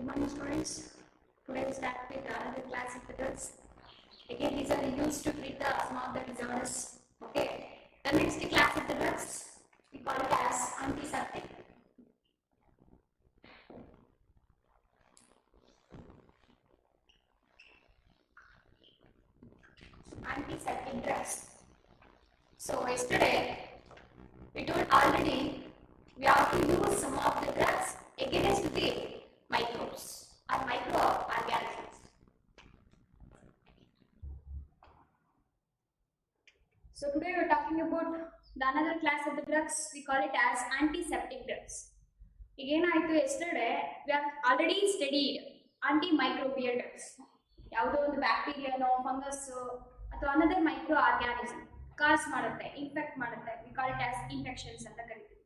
Good morning, students. Today we start with another class of the drugs. Again, these are used to treat some of the disorders. Okay. The next class of the drugs we call it as antiseptic. Antiseptic drugs. So yesterday we told already we have to use some of the drugs against the microbes or microorganisms. So today we are talking about the another class of the drugs. We call it as antiseptic drugs. Again, yesterday we have already studied antimicrobial drugs. ಯಾವುದೋ ಒಂದು ಬ್ಯಾಕ್ಟೀರಿಯಾನೋ fungus ಅಥವಾ another micro organism cause ಮಾಡುತ್ತೆ, infect ಮಾಡುತ್ತೆ. We call it as infections ಅಂತ ಕರಿತೀವಿ.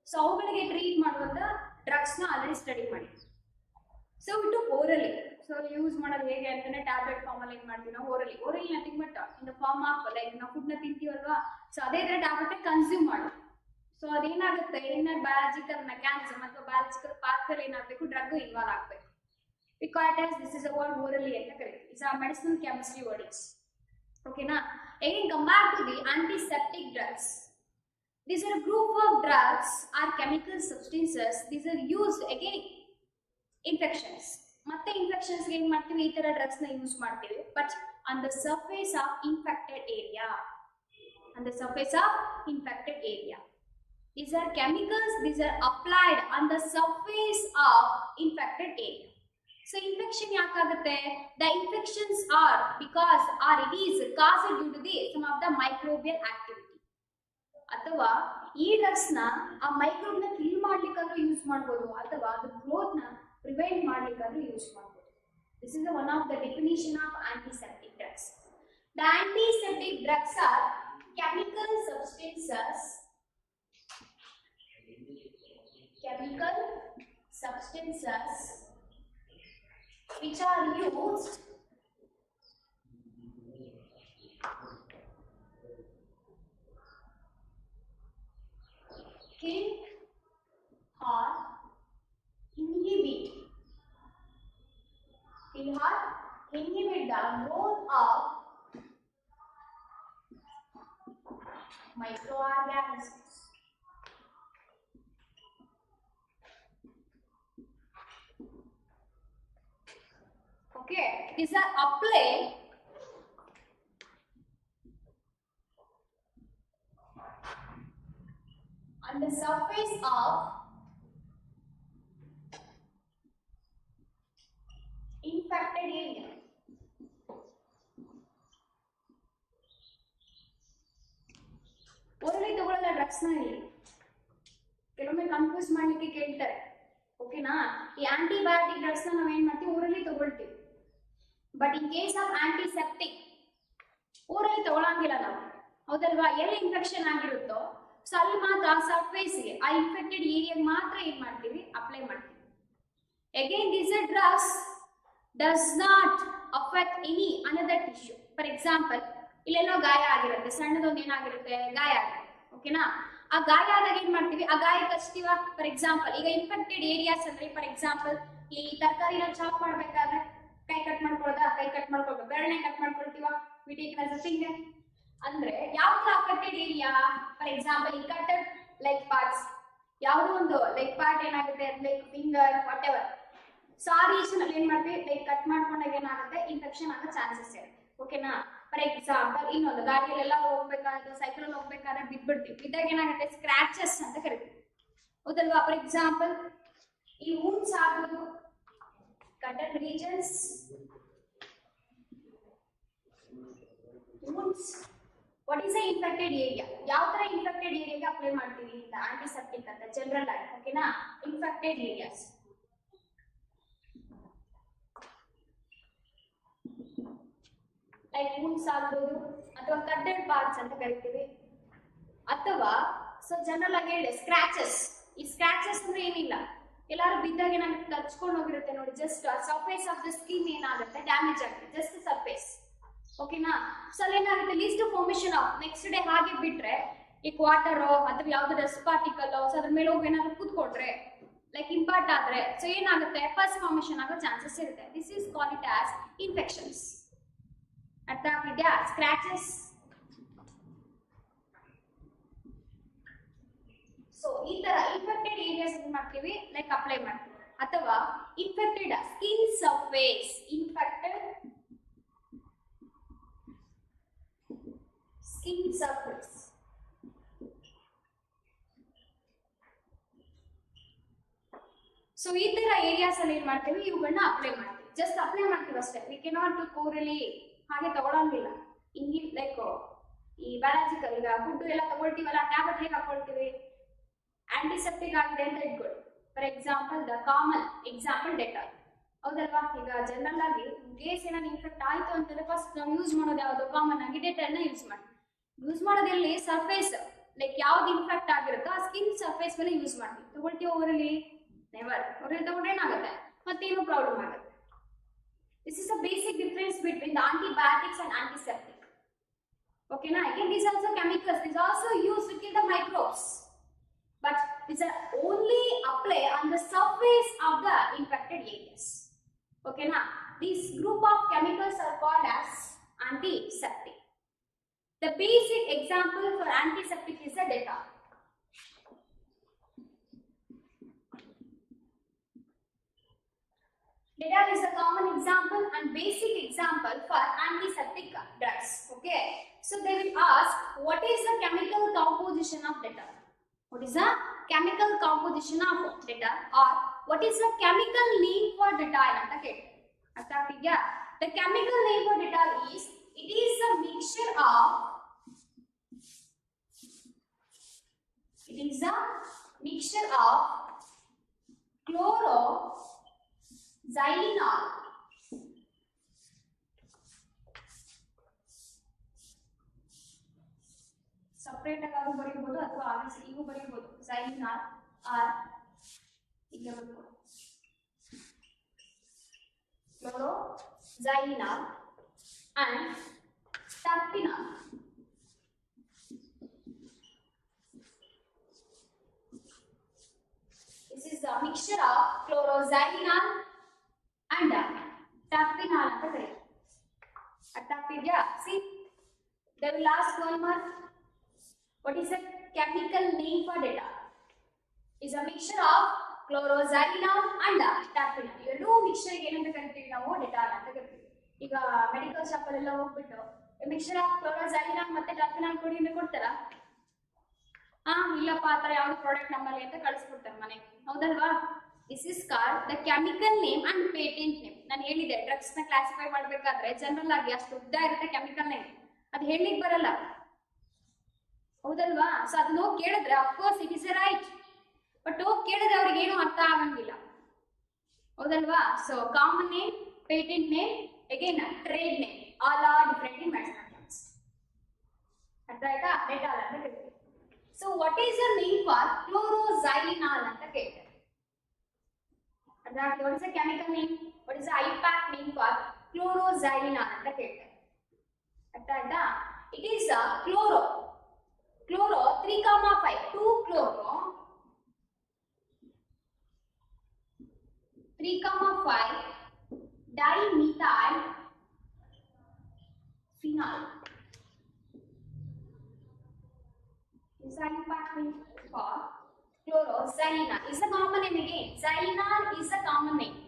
So ಅವುಗಳಿಗೆ treat ಮಾಡುವಂತ ಡ್ರಗ್ಸ್ ನ ಆಲ್ರೆಡಿ ಸ್ಟಡಿ ಮಾಡಿದ್ವಿ. ಸೊ ಇಟ್ಟು ಓರಲಿ, ಸೊ ಯೂಸ್ ಮಾಡೋದು ಹೇಗೆ ಅಂತಂದ್ರೆ ಟ್ಯಾಬ್ಲೆಟ್ ಫಾರ್ಮ್ ಅಲ್ಲಿ ಏನ್ ಮಾಡ್ತೀವಿ ನಾವು orally nothing but in the form of like ನಾವು ಫುಡ್ ನ ತಿಂತೀವಲ್ವಾ, ಸೊ ಅದೇ ತರ ಟ್ಯಾಬ್ಲೆಟ್ ಕನ್ಸ್ಯೂಮ್ ಮಾಡಿ. ಸೊ ಅದೇನಾಗುತ್ತೆ, ಇನ್ನರ್ ಬಯಾಲಜಿಕಲ್ ಮೆಕ್ಯಾನಿಸಮ್ ಅಥವಾ ಬಯಾಲಜಿಕಲ್ ಪಾತ್ ಅಲ್ಲಿ ಏನಾಗಬೇಕು, ಡ್ರಗ್ ಇನ್ವಾಲ್ವ್ ಆಗಬೇಕು. We call it as this is a word orally ಅಂತ ಕರೀತೀವಿ. It's a medicinal chemistry wordings. Okay na? Again, come back to the antiseptic drugs. These are a group of drugs or chemical substances. These are used again infections. ಮತ್ತೆ infections ಗೆ ಏನು ಮಾಡ್ತೀವಿ, ಈ ತರ drugs ನ use ಮಾಡ್ತೀವಿ, but on the surface of infected area. On the surface of infected area. These are chemicals. These are applied on the surface of infected area. So infection ಯಾಕಾಗುತ್ತೆ? The infections are because or it is caused due to the some of the microbial activity. ಅಥವಾ ಈ drugs ನ ಆ microbe ನ kill ಮಾಡ್ಲಿಕ್ಕಾದ್ರೂ use ಮಾಡಬಹುದು, ಅಥವಾ ಅದು growth ನ prevent ಮಾಡ್ಲಿಕ್ಕಾದ್ರೂ use ಮಾಡಬಹುದು. This is one of the definition of antiseptic drugs. The antiseptic drugs are chemical substances which are used kill or inhibit the growth of microorganisms. Okay, these are applied on the surface of infected area. Orally ತಗೊಳ್ಳಲ್ಲ drugs ನ. ಇಲ್ಲಿ ಕೆಲವೊಮ್ಮೆ confuse ಮಾಡ್ಲಿಕ್ಕೆ ಕೇಳ್ತಾರೆ. ಓಕೆನಾ? ಈ antibiotic drugs ನ ನಾವ್ ಏನ್ ಮಾಡ್ತೀವಿ, ಓರಲಿ ತಗೊಳ್ತೀವಿ. But in case of antiseptic orally ತಗೊಳಂಗಿಲ್ಲ ನಾವು, ಹೌದಲ್ವಾ? ಎಲ್ಲಿ ಇನ್ಫೆಕ್ಷನ್ ಆಗಿರುತ್ತೋ ಸೊ ಅಲ್ಲಿ ಮಾತ್ರ ಸರ್ಫೇಸ್ಗೆ ಆ ಇನ್ಫೆಕ್ಟೆಡ್ ಏರಿಯಾಗೆ ಮಾತ್ರ ಏನ್ ಮಾಡ್ತೀವಿ, ಅಪ್ಲೈ ಮಾಡ್ತೀವಿ. Again these drugs does not affect any another tissue. For example, ಇಲ್ಲೆಲ್ಲೋ ಗಾಯ ಆಗಿರುತ್ತೆ, ಸಣ್ಣದೊಂದು ಏನಾಗಿರುತ್ತೆ, ಗಾಯ ಆಗಿರುತ್ತೆ. ಓಕೆನಾ? ಆ ಗಾಯ ಆದಾಗ ಏನ್ ಮಾಡ್ತೀವಿ, ಆ ಗಾಯ ಕಚ್ತೀವ. ಫಾರ್ ಎಕ್ಸಾಂಪಲ್, ಈಗ ಇನ್ಫೆಕ್ಟೆಡ್ ಏರಿಯಾಸ್ ಅಂದ್ರೆ ಫಾರ್ ಎಕ್ಸಾಂಪಲ್ ಈ ತರಕಾರಿನ ಚಾಪ್ ಮಾಡ್ಬೇಕಾದ್ರೆ ಕೈ ಕಟ್ ಮಾಡ್ಕೊಳ್ಬೇಕು, ಬೆರಳನೆ ಕಟ್ ಮಾಡ್ಕೊಳ್ತೀವ, we take as a finger. ಅಂದ್ರೆ ಯಾವ ತರ ಅಫೆಕ್ಟೆಡ್ ಏರಿಯಾ, ಫಾರ್ ಎಕ್ಸಾಂಪಲ್ ಈ ಕಟೆಡ್ ಲೈಕ್ ಪಾರ್ಟ್ಸ್, ಯಾವುದೋ ಒಂದು ಲೈಕ್ ಪಾರ್ಟ್ ಏನಾಗುತ್ತೆ, like finger what ever. So ಆ ರೀಸನ್ ಅಲ್ಲಿ ಏನ್ ಮಾಡ್ತೀವಿ, ಲೈಕ್ ಕಟ್ ಮಾಡ್ಕೊಂಡಾಗ ಏನಾಗುತ್ತೆ, ಇನ್ಫೆಕ್ಷನ್ ಆಗೋ ಚಾನ್ಸಸ್ ಇರುತ್ತೆ. ಓಕೆನಾ? ಫಾರ್ ಎಕ್ಸಾಂಪಲ್, ಇನ್ನೊಂದು ಗಾಡಿಯಲ್ಲೆಲ್ಲ ಹೋಗ್ಬೇಕಾದ್ರೆ, ಸೈಕಲ್ ಹೋಗ್ಬೇಕಾದ್ರೆ ಬಿದ್ದಾಗ ಏನಾಗುತ್ತೆ, ಸ್ಕ್ರಾಚಸ್ ಅಂತ ಕರಿತೀವಿ, ಹೌದಲ್ವಾ? ಫಾರ್ ಎಕ್ಸಾಂಪಲ್, ಈ wounds ಆಗೋದು ಕಟೆಡ್ regions, wounds. What is the infected area? ಯಾವ ತರ ಇನ್ಫೆಕ್ಟೆಡ್ ಏರಿಯಾಗೆ ಅಪ್ಲೈ ಮಾಡ್ತೀವಿ ಅಂತ ಆಂಟಿಸೆಪ್ಟಿಕ್ ಅಂತ ಜನರಲ್ ಆಗಿ. ಓಕೆನಾ? ಇನ್ಫೆಕ್ಟೆಡ್ ಏರಿಯಾಸ್ ಲೈಕ್ wounds ಆಗ್ಬೋದು, ಅಥವಾ ಕಟೆಡ್ ಪಾರ್ಟ್ಸ್ ಅಂತ ಕರಿತೀವಿ, ಅಥವಾ ಸೊ ಜನರಲ್ ಆಗಿ ಹೇಳಿ ಸ್ಕ್ರಾಚಸ್. ಈ ಸ್ಕ್ರಾಚಸ್ ಅಂದ್ರೆ ಏನಿಲ್ಲ, ಎಲ್ಲಾರು ಬಿದ್ದಾಗ ಏನಾಗುತ್ತೆ, ಕಚ್ಕೊಂಡು ಹೋಗಿರುತ್ತೆ ನೋಡಿ, just surface of the skin ಏನಾಗುತ್ತೆ, ಡ್ಯಾಮೇಜ್ ಆಗುತ್ತೆ, ಜಸ್ಟ್ ಸರ್ಫೇಸ್. ಓಕೆನಾ? ಸೊ ಅಲ್ಲಿ ಏನಾಗುತ್ತೆ, least formation of next day ಹಾಗೆ ಬಿಟ್ರೆ ಈ ವಾಟರ್ ಅಥವಾ ಯಾವ್ದು ಡಸ್ಟ್ ಪಾರ್ಟಿಕಲ್ ಸೊ ಅದ್ರ ಮೇಲೆ ಹೋಗಿ ಏನಾದ್ರು ಕೂತ್ಕೊಟ್ರೆ ಲೈಕ್ ಇಂಪಾರ್ಟ್ ಆದ್ರೆ ಸೊ ಏನಾಗುತ್ತೆ ಪಸ್ ಫಾರ್ಮೇಶನ್ ಆಗೋ ಚಾನ್ಸಸ್ ಇರುತ್ತೆ. This is call it as infections. ಅರ್ಥ ಆಗ್ತಿದ್ಯಾ? ಸ್ಕ್ರಾಚಸ್. ಸೊ ಈ ತರ ಇನ್ಫೆಕ್ಟೆಡ್ ಏರಿಯಾಸ್ ಏನ್ ಮಾಡ್ತೀವಿ ಲೈಕ್ ಅಪ್ಲೈ ಮಾಡ್ತೀವಿ. ಅಥವಾ infected skin surface, infected skin surface. So ಈ ತರ ಏರಿಯಾಸ್ ಅಲ್ಲಿ ಏನ್ ಮಾಡ್ತೀವಿ ಇವುಗಳನ್ನ ಅಪ್ಲೈ ಮಾಡ್ತೀವಿ. ಜಸ್ಟ್ ಅಪ್ಲೈ ಮಾಡ್ತೀವಿ ಅಷ್ಟೇ. ವಿ ಕೆನಾಟ್ ಕೂರಲಿ ಹಾಗೆ ತಗೊಳಂಗಿಲ್ಲ. ಹಿಂಗಿ ಲೈಕ್ ಈ ಬಯಾಲಜಿಕಲ್ ಈಗ ಫುಡ್ ಎಲ್ಲ ತಗೊಳ್ತೀವಲ್ಲ, ಟ್ಯಾಬ್ಲೆಟ್ ಹೇಗೆ ಹಾಕೊಳ್ತೀವಿ, ಆಂಟಿಸೆಪ್ಟಿಕ್ ಆಗಿದೆ ಅಂತ ಇಟ್ಕೊಳ್ಳಿ. For example the common example Dettol, ಹೌದಲ್ವಾ? ಈಗ ಜನರಲ್ ಆಗಿ ಕೇಸ್ ಏನಾದ್ರು ಇನ್ಫೆಕ್ಟ್ ಆಯ್ತು ಅಂತಂದ್ರೆ ಫಸ್ಟ್ ನಾವು ಯೂಸ್ ಮಾಡೋದು ಯಾವುದು? ಕಾಮನ್ ಆಗಿ ಡೆಟಾಲ್ನ ಯೂಸ್ ಮಾಡ್ತೀವಿ. ಯೂಸ್ ಮಾಡೋದ್ರಲ್ಲಿ ಸರ್ಫೇಸ್ ಲೈಕ್ ಯಾವ್ದು ಇನ್ಫೆಕ್ಟ್ ಆಗಿರುತ್ತೋ ಆ ಸ್ಕಿನ್ ಸರ್ಫೇಸ್ ಮೇಲೆ ಯೂಸ್ ಮಾಡ್ತೀವಿ. ತಗೊಳ್ತೀವಿ ಓರಲಿ? ನೆವರ್. ಓರಲಿ ತಗೊಂಡ್ರೆ ಏನಾಗುತ್ತೆ? ಮತ್ತೇನು ಪ್ರಾಬ್ಲಮ್ ಆಗುತ್ತೆ. This is a basic difference between the antibiotics and antiseptic. Okay, now again these are also chemicals. These are also used to kill the microbes, but these are only apply on the surface of the infected areas. Okay, now this group of chemicals are called as antiseptic. The basic example for antiseptic is the Dettol. Dettol is a common example and basic example for antiseptic drugs. Okay, so they will ask what is the chemical composition of Dettol? What is the chemical composition of Dettol, or what is the chemical name for Dettol? The chemical name for Dettol is, it is a mixture of chloroxylenol, separate ಆಗಿ ಬರೆಯಬಹುದು ಅಥವಾ ಆವಿಸಿ ಇವು ಬರೆಯಬಹುದು. xylenol or ಹೀಗೆ ಬರೆಯಬಹುದು chloroxylenol and terpinol. This is a mixture of chloroxylenol and terpinol ಅಂತ ಕರೀತಾರೆ. ಅರ್ಥ ಆಗ್ತಿದ್ಯಾ? See, they will ask one more. What is the chemical name for Dettol? Is a mixture of chloroxylenol and terpinol. ಎರಡೂ mixture ಏನಂತ ಕರಿತೀವಿ ನಾವು? Dettol ಅಂತ ಕರಿತೀವಿ. ಈಗ ಮೆಡಿಕಲ್ ಶಾಪ್ ಅಲ್ಲೆಲ್ಲ ಹೋಗ್ಬಿಟ್ಟು ಮಿಕ್ಸ್ಚರ್ ಆಫ್ ಕ್ಲೋರೋಕ್ಸೈಲಿನಾಲ್ ಮತ್ತೆ ಟರ್ಪಿನಾಲ್ ಕೊಡಿ ಅಂತ ಕೊಡ್ತಾರಾ? ಇಲ್ಲಪ್ಪ ಆ ಥರ ಯಾವ್ದು ಪ್ರಾಡಕ್ಟ್ ನಮ್ಮಲ್ಲಿ ಅಂತ ಕಳಿಸ್ಬಿಡ್ತಾರೆ ಮನೆಗೆ, ಹೌದಲ್ವಾ? This is called the chemical name and patent name. ನಾನು ಹೇಳಿದೆ ಡ್ರಗ್ಸ್ ನ ಕ್ಲಾಸಿಫೈ ಮಾಡ್ಬೇಕಾದ್ರೆ ಜನರಲ್ ಆಗಿ ಅಷ್ಟು ಉದ್ದ ಇರುತ್ತೆ ಕೆಮಿಕಲ್ ನೇಮ್, ಅದು ಹೇಳಲಿಕ್ಕೆ ಬರಲ್ಲ, ಹೌದಲ್ವಾ? ಸೊ ಅದನ್ನ ಹೋಗಿ ಕೇಳಿದ್ರೆ of course it is a right, but ಹೋಗಿ ಕೇಳಿದ್ರೆ ಅವ್ರಿಗೆ ಏನು ಅರ್ಥ ಆಗಂಗಿಲ್ಲ, ಹೌದಲ್ವಾ? So common name, patent name, again trade name, all are different in medicinal terms. ಅರ್ಥ ಆಯ್ತಾ? ಡೆಟಾಲ್ ಅಂತ ಕರಿತೀವಿ. So what is the name for chloroxylenol ಅಂತ ಕೇಳ್ತಾರೆ. ಅರ್ಥ ಆಯ್ತಾ? What is the chemical name? What is the IUPAC name for chloroxylenol ಅಂತ ಕೇಳ್ತಾರೆ. ಅರ್ಥ ಆಯ್ತಾ? It is chloro 3,5 2 chloro 3,5 dimethyl phenol. Is the impact name for chloroxylenol? Is the common name again. Xylenol is the common name.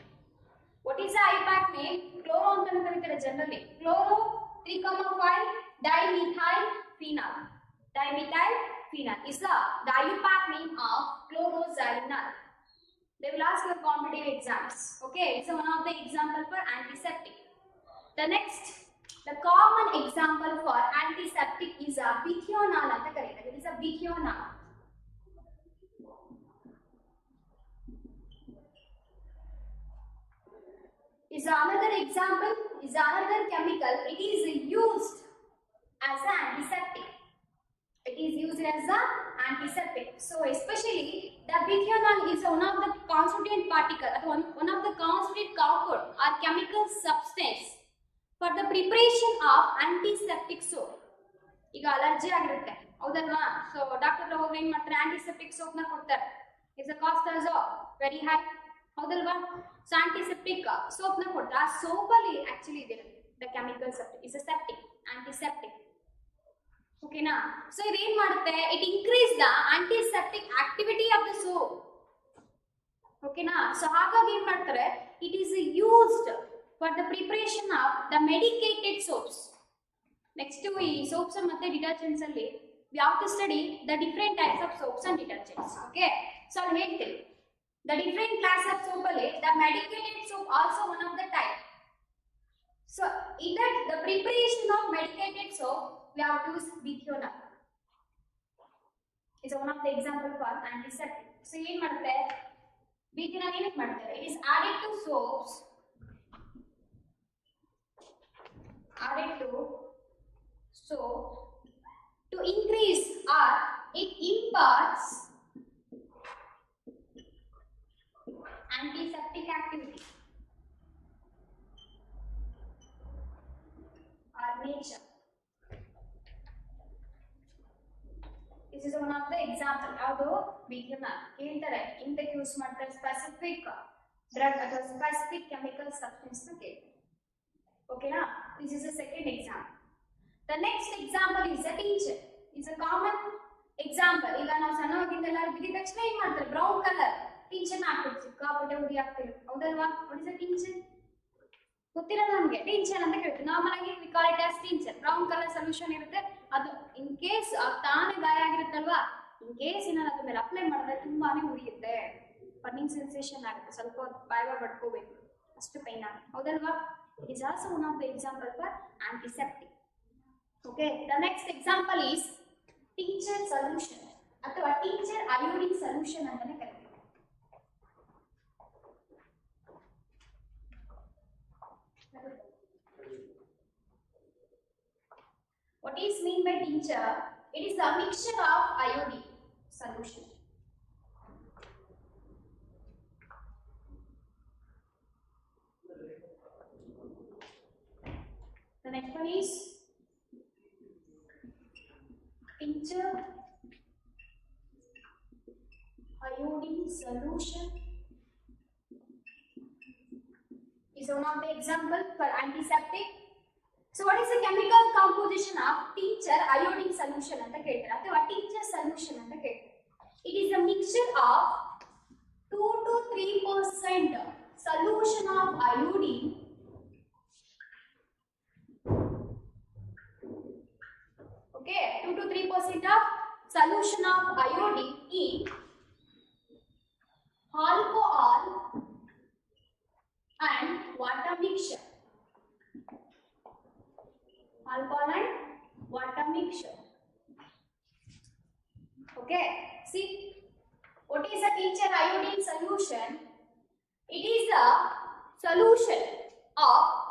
What is the impact name? Chloro anta karitare generally. Chloro 3,5 dimethyl phenol. Dimethyl phenol is the impact name of chloroxylenol. They will ask your competitive exams. Okay, so one of the example for antiseptic. The next, the common example for antiseptic is a biconol anta karitare. It is a biconol. Is another example, is another chemical. It is used as an antiseptic. It is used as an antiseptic. So especially the biconol is one of the constituent particle, one of the constituent compound or chemical substance for the preparation of antiseptic soap. ಈಗ allergy ಆಗಿರುತ್ತೆ, ಹೌದಲ್ವಾ? So doctor ಹೋಗಿ ಏನ್ ಮಾಡ್ತಾರೆ, antiseptic soap ನ ಕೊಡ್ತಾರೆ. Is the cost also very high? ಹೌದಲ್ವಾ? So antiseptic soap ನ ಕೊಡ್ತಾರೆ. ಆ ಸೋಪ್ ಅಲ್ಲಿ ಆಕ್ಚುಲಿ ಇದೆ the chemical septic is a septic antiseptic. ಓಕೆನಾ? ಸೊ ಇದೇನ್ ಮಾಡುತ್ತೆ, it increase the antiseptic activity of the soap. ಓಕೆನಾ? ಸೊ ಹಾಗಾಗಿ ಏನ್ ಮಾಡ್ತಾರೆ, it is used for the preparation of the medicated soaps. Next ಈ ಸೋಪ್ಸ್ ಮತ್ತೆ ಡಿಟರ್ಜೆಂಟ್ಸ್ ಅಲ್ಲಿ we have to study the different types of soaps and detergents. Okay, so I'll make it the different class of soap alle the medicated soap also one of the type. So in that the preparation of medicated soap we have to use Bithionol is one of the example for antiseptic. So ಏನು ಮಾಡುತ್ತೆ, Bithionol ಏನಕ್ಕೆ ಮಾಡ್ತಾರೆ, it is added to soaps, added to soap to increase or it imparts antiseptic activity or nature. This is one of the example. ಯಾವುದು Bithionol ಹೇಳ್ತಾರೆ, ಇಂತಕ್ಕೆ use ಮಾಡ್ತಾರೆ, specific drug ಅಥವಾ specific chemical substance ನ ಕೇಳ್ತಾರೆ. ಓಕೆನಾ? This is the second example. The next example is a tincture. It's a common example. ಈಗ ನಾವು ಸಣ್ಣವಾಗಿಂದ ಎಲ್ಲರೂ ಬಿದ್ದ ತಕ್ಷಣ ಏನ್ ಮಾಡ್ತಾರೆ, ಬ್ರೌನ್ ಕಲರ್ ಟಿಂಚರ್ ಹಾಕ್ಬಿಟ್ಟು ಸಿಕ್ಕಾಪಟ್ಟೆ ಉರಿ ಆಗ್ತಿರುತ್ತೆ. ಹೌದಲ್ವಾ? What is a tincture? ಗೊತ್ತಿರಲ್ಲ ನಮಗೆ. ಟಿಂಚರ್ ಅಂತ ಕೇಳ್ತೀವಿ. ನಾರ್ಮಲ್ ಆಗಿ V call it as tincture. Brown colour solution ಇರುತ್ತೆ. ಅದು ಇನ್ ಕೇಸ್ ತಾನೇ ಗಾಯ ಆಗಿರುತ್ತಲ್ವಾ, ಇನ್ ಕೇಸ್ ಏನಾದ್ರು ಅದ್ರ ಮೇಲೆ ಅಪ್ಲೈ ಮಾಡಿದ್ರೆ ತುಂಬಾನೇ ಉರಿಯುತ್ತೆ, ಬರ್ನಿಂಗ್ ಸೆನ್ಸೇಷನ್ ಆಗುತ್ತೆ, ಸ್ವಲ್ಪ ಬಾಯ್ ಬಡ್ಕೋಬೇಕು, ಅಷ್ಟು ಪೈನ್ ಆಗುತ್ತೆ. ಹೌದಲ್ವಾ? It is also one of the example for antiseptic. Okay, the next example is tincture solution ಅಥವಾ tincture iodine solution ಅಂತಾನೆ ಕರೀತೀವಿ. What is mean by tincture? It is a mixture of iodine solution. The next one is tincture iodine solution is one of the example for antiseptic. So what is the chemical composition of tincture iodine solution anta keltare, athwa tincture solution anta keltare. It is a mixture of 2 to 3% solution of iodine okay, 2 to 3% of solution of iodine in alcohol and water mixture. Alcohol and water mixture. Okay, see what is a tincture iodine solution? It is a solution of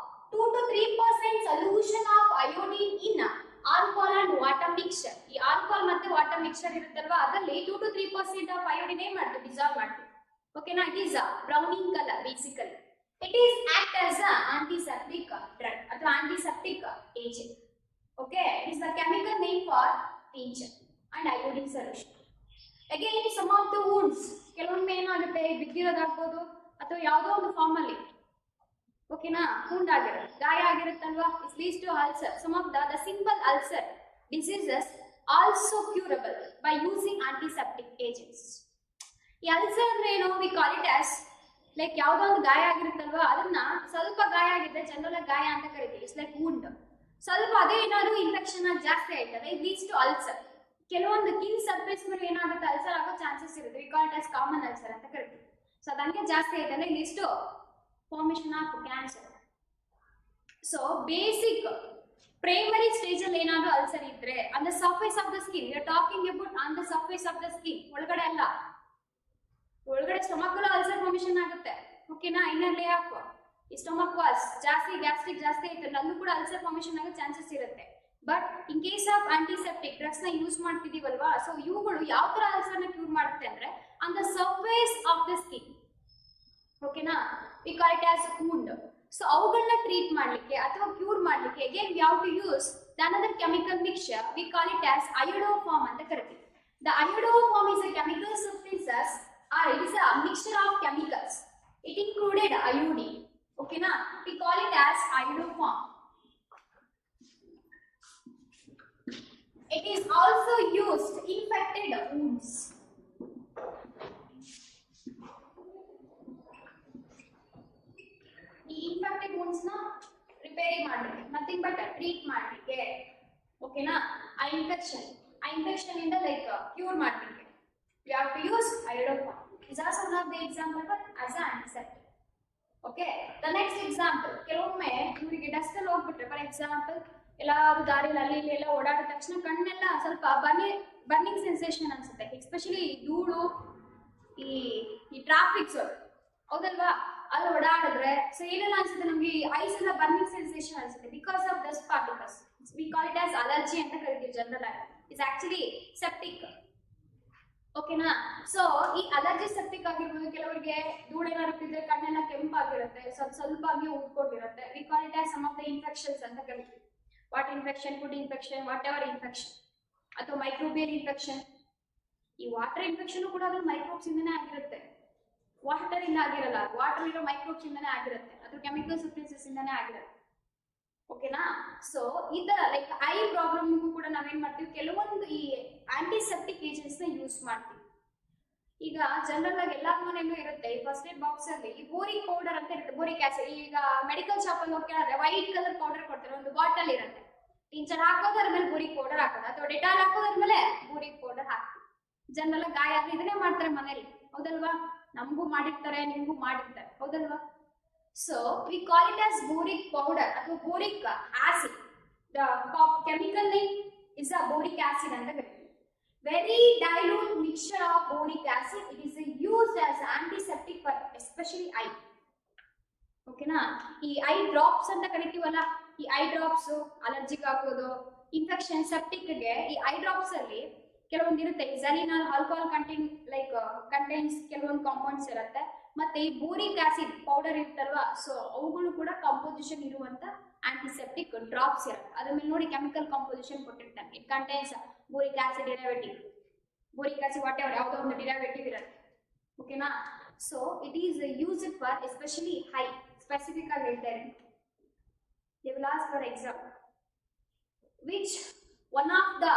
2 to 3% solution of iodine in alcohol and water mixture. ಈ alcohol ಮತ್ತೆ water mixture ಇರುತ್ತಲ್ವಾ, ಅದರಲ್ಲಿ 2 to 3% of iodine ಏನ್ ಮಾಡ್ತೀವಿ, dissolve ಮಾಡ್ತೀವಿ. ಓಕೆನಾ? It is browning colour basically. It is act as a antiseptic drug ಅಥವಾ antiseptic agent. Okay, it is the chemical name for tincture and iodine solution. Again some of the wounds, ಕೆಲವೊಮ್ಮೆ ಏನಾಗುತ್ತೆ, ಬಿದ್ದಿರೋದಾಗ್ಬೋದು ಅಥವಾ ಯಾವುದೋ ಒಂದು form ಅಲ್ಲಿ ಓಕೆನಾ wound ಆಗಿರುತ್ತೆ, ಗಾಯ ಆಗಿರುತ್ತಲ್ವಾ, it leads to ulcer. Some of the simple ulcer diseases also curable by using antiseptic agents. ಈ ಅಲ್ಸರ್ ಅಂದ್ರೆ ಏನು, we call it as like ಯಾವುದೋ ಒಂದು ಗಾಯ ಆಗಿರುತ್ತಲ್ವಾ, ಅದನ್ನ ಸ್ವಲ್ಪ ಗಾಯ ಆಗಿದ್ರೆ ಜನರಲ್ ಗಾಯ ಅಂತ ಕರಿತೀವಿ, ಇಟ್ಸ್ ಲೈಕ್ wound. ಸ್ವಲ್ಪ ಅದೇ ಏನಾದ್ರು ಇನ್ಫೆಕ್ಷನ್ ಜಾಸ್ತಿ ಆಯ್ತದೆ, ಇಟ್ ಲೀಡ್ಸ್ ಟು ಅಲ್ಸರ್. ಕೆಲವೊಂದು ಕಿನ್ ಸರ್ಫೇಸ್ ಮೇಲೆ ಏನಾಗುತ್ತೆ, ಅಲ್ಸರ್ ಆಗೋ ಚಾನ್ಸಸ್ ಇರುತ್ತೆ, we call it as common ulcer ಅಂತ ಕರಿತೀವಿ. ಸೊ ಅದಂಗೆ ಜಾಸ್ತಿ ಆಯ್ತಂದ್ರೆ it leads to formation of cancer. So basic primary stage ಅಲ್ಲಿ ಏನಾದರೂ ಅಲ್ಸರ್ ಇದ್ರೆ on the surface of the skin, we are talking about on the surface of the skin, ಒಳಗಡೆ ಅಲ್ಲ, ಒಳಗಡೆ ಸ್ಟೊಮಕ್ ಅಲ್ಲಿ ಅಲ್ಸರ್ ಫಾರ್ಮೇಷನ್ ಆಗುತ್ತೆ. ಓಕೆನಾ? ಇನ್ನರ್ ಲೇಯರ್ ಆಫ್ ಈ ಸ್ಟೊಮಕ್ ವಾಲ್ಸ್ ಜಾಸ್ತಿ ಗ್ಯಾಸ್ಟ್ರಿಕ್ ಜಾಸ್ತಿ ಆಯ್ತು, ಅಲ್ಲೂ ಕೂಡ ಅಲ್ಸರ್ ಫಾರ್ಮೇಷನ್ ಆಗೋ ಚಾನ್ಸಸ್ ಇರುತ್ತೆ. But in case of antiseptic drugs ನ ಯೂಸ್ ಮಾಡ್ತಿದೀವಲ್ವಾ, ಸೊ ಇವುಗಳು ಯಾವ ತರ ಅಲ್ಸರ್ ನ ಕ್ಯೂರ್ ಮಾಡುತ್ತೆ ಅಂದ್ರೆ on the surface of the skin. ಓಕೆನಾ? We call it as wound. So ಅವುಗಳನ್ನ ಟ್ರೀಟ್ ಮಾಡಲಿಕ್ಕೆ ಅಥವಾ ಕ್ಯೂರ್ ಮಾಡಲಿಕ್ಕೆ again we have to use the another chemical mixture, we call it as iodoform ಅಂತ ಕರಿತೀವಿ. The iodoform is a chemical substances are iodine. Okay na, we call it as iodoform. It is also used infected wounds. ಈ infected wounds ನ repair ಮಾಡಲಿಕ್ಕೆ, nothing but treat ಮಾಡಲಿಕ್ಕೆ, ಓಕೆನಾ, ಆ infection ಇಂದ like cure ಮಾಡಲಿಕ್ಕೆ we have to use iodoform. These are some of the example but as an antiseptic. Okay, the next example, ಕೆಲವೊಮ್ಮೆ ಇವರಿಗೆ ಡಸ್ಟ್ ಅಲ್ಲಿ ಹೋಗ್ಬಿಟ್ರೆ, ಫಾರ್ ಎಕ್ಸಾಂಪಲ್ ಎಲ್ಲಾರು ದಾರಿಯಲ್ಲಿ ಅಲ್ಲಿ ಇಲ್ಲಿ ಎಲ್ಲ ಓಡಾಡಿದ ತಕ್ಷಣ ಕಣ್ಣೆಲ್ಲ ಸ್ವಲ್ಪ ಬರ್ನಿಂಗ್ ಸೆನ್ಸೇಷನ್ ಅನ್ಸುತ್ತೆ, ಎಸ್ಪೆಷಲಿ ಧೂಳು, ಈ ಟ್ರಾಫಿಕ್ಸ್ ಹೌದಲ್ವಾ, ಅಲ್ಲಿ ಓಡಾಡಿದ್ರೆ ಸೊ ಏನೆಲ್ಲ ಅನ್ಸುತ್ತೆ ನಮ್ಗೆ, ಐಸ್ ಎಲ್ಲ ಬರ್ನಿಂಗ್ ಸೆನ್ಸೇಷನ್ ಅನ್ಸುತ್ತೆ because of dust particles. We call it as allergy ಅಂತ ಕರಿತೀವಿ ಜನರಲ್ ಆಗಿ. It's actually septic. ಓಕೆನಾ, ಸೊ ಈ ಅಲರ್ಜಿ ಸೆಪ್ಟಿಕ್ ಆಗಿರ್ಬೋದು, ಕೆಲವರಿಗೆ ಧೂಳೇನಾದ್ರು ಇದ್ರೆ ಕಣ್ಣೆಲ್ಲ ಕೆಂಪಾಗಿರುತ್ತೆ, ಸ್ವಲ್ಪ ಆಗಿ ಊದ್ಕೊಂಡಿರುತ್ತೆ. We call it as some of the infections ಅಂತ ಕರಿತೀವಿ. What infection, food infection, whatever infection, ಅಥವಾ ಮೈಕ್ರೋಬಿಯಲ್ ಇನ್ಫೆಕ್ಷನ್. ಈ ವಾಟರ್ ಇನ್ಫೆಕ್ಷನ್ ಕೂಡ ಅದ್ರ ಮೈಕ್ರೋಬ್ಸ್ ಇಂದನೇ ಆಗಿರುತ್ತೆ, ವಾಟರ್ ಇಂದ ಆಗಿರಲ್ಲ, ವಾಟರ್ ಇರೋ ಮೈಕ್ರೋಬ್ಸ್ ಇಂದನೇ ಆಗಿರುತ್ತೆ, ಅದ್ರ ಕೆಮಿಕಲ್ ಸಬ್ಸ್ಟೆನ್ಸಸ್ ಇಂದನೇ ಆಗಿರುತ್ತೆ. ಓಕೆನಾ, ಸೊ ಈ ತರ ಲೈಕ್ ಐ ಪ್ರಾಬ್ಲಮ್ಗೂ ಕೂಡ ನಾವೇನ್ ಮಾಡ್ತೀವಿ, ಕೆಲವೊಂದು ಈ ಆಂಟಿಸೆಪ್ಟಿಕ್ ಏಜೆಂಟ್ಸ್ ನ ಯೂಸ್ ಮಾಡ್ತೀವಿ. ಈಗ ಜನರಲ್ ಆಗಿ ಎಲ್ಲಾ ಮನೆಯಲ್ಲೂ ಇರುತ್ತೆ, ಈ ಫಸ್ಟ್ ಏಡ್ ಬಾಕ್ಸ್ ಅಲ್ಲಿ ಬೋರಿಕ್ ಪೌಡರ್ ಅಂತ ಇರುತ್ತೆ, ಬೋರಿಕ್ ಆಸಿಡ್. ಈಗ ಮೆಡಿಕಲ್ ಶಾಪ್ ಅಲ್ಲಿ ಹೋಗಿ ಕೇಳಿದ್ರೆ ವೈಟ್ ಕಲರ್ ಪೌಡರ್ ಕೊಡ್ತಾರೆ, ಒಂದು ಬಾಟಲ್ ಇರುತ್ತೆ, ಟಿಂಚರ್ ಹಾಕೋದು ಅದ್ರ ಮೇಲೆ ಬೋರಿಕ್ ಪೌಡರ್ ಹಾಕೋದು, ಅಥವಾ ಡೆಟಾಲ್ ಹಾಕೋದು ಅದ್ರ ಮೇಲೆ ಬೋರಿಕ್ ಪೌಡರ್ ಹಾಕ್ತೀವಿ. ಜನರಲ್ ಗಾಯ ಆದ್ರೆ ಇದನ್ನೇ ಮಾಡ್ತಾರೆ ಮನೇಲಿ, ಹೌದಲ್ವಾ, ನಮಗೂ ಮಾಡಿರ್ತಾರೆ, ನಿಮ್ಗೂ ಮಾಡಿರ್ತಾರೆ, ಹೌದಲ್ವಾ. So we call it as boric powder ಅಥವಾ boric acid. The chemical name is a boric acid ಅಂತ ಕರೀತೀವಿ. Very dilute mixture of boric acid. It is used as antiseptic for especially eye. ಓಕೆನಾ, ಈ ಐ ಡ್ರಾಪ್ಸ್ ಅಂತ ಕರಿತೀವಲ್ಲ, ಈ eye drops ಅಲರ್ಜಿಗ್ ಹಾಕೋದು, infection ಸೆಪ್ಟಿಕ್ಗೆ ಈ ಐ ಡ್ರಾಪ್ಸ್ ಅಲ್ಲಿ ಕೆಲವೊಂದು ಇರುತ್ತೆ, ಝಲಿನಾಲ್ ಆಲ್ಕೋಹಾಲ್ ಕಂಟೈನ್ಸ್ ಕೆಲವೊಂದು ಕಾಂಪೌಂಡ್ಸ್ ಇರುತ್ತೆ, ಮತ್ತೆ ಈ ಬೋರಿಕ್ ಆಸಿಡ್ ಪೌಡರ್ ಇರುತ್ತಲ್ವಾ, ಸೊ ಅವುಗಳು ಕೂಡ ಕಾಂಪೋಸಿಷನ್ ಇರುವಂತ ಆಂಟಿಸೆಪ್ಟಿಕ್ ಡ್ರಾಪ್ಸ್ ಇರುತ್ತೆ. ಅದ್ರ ಮೇಲೆ ನೋಡಿ ಕೆಮಿಕಲ್ ಕಾಂಪೋಸಿಷನ್ ಕೊಟ್ಟಿರ್ತಾರೆ. It contains boric acid derivative, boric acid what ever ಯಾವುದೋ ಒಂದು ಡಿರೈವೇಟಿವ್ ಇರುತ್ತೆ. ಓಕೆನಾ, so it is used for especially high, specific ಆಗಿ ಹೇಳ್ತಾರೆ. They will ask for example, which one of the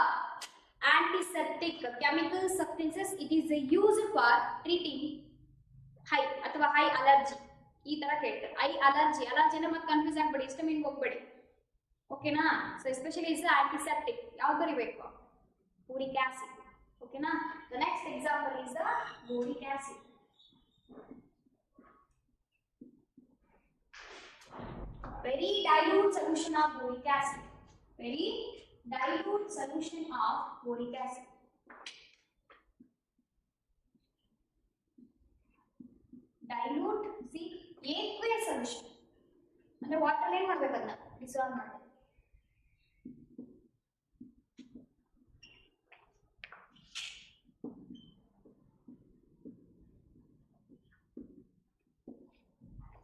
antiseptic chemical substances it is used for treating high ಅಥವಾ high allergy. ಈ ತರ ಕೇಳ್ತಾರೆ. ಐ ಅಲರ್ಜಿನ ಮತ್ತೆ ಕನ್ಫ್ಯೂಸ್ ಆಗ್ಬೇಡಿ, ಹಿಸ್ಟಮಿನ್ ಹೋಗ್ಬೇಡಿ. ಓಕೆನಾ, so especially is antiseptic. ಯಾವ್ದು ಬರಿಬೇಕು, ಬೋರಿಕ್ ಆಸಿಡ್. ಓಕೆನಾ, the next example is the boric acid. Very dilute solution of boric acid. Very dilute solution of boric acid. Dilute, see, aqueous solution. ಅಂದ್ರೆ water ಏನ್ ಮಾಡ್ಬೇಕು, ಅದನ್ನ dissolve ಮಾಡಿ.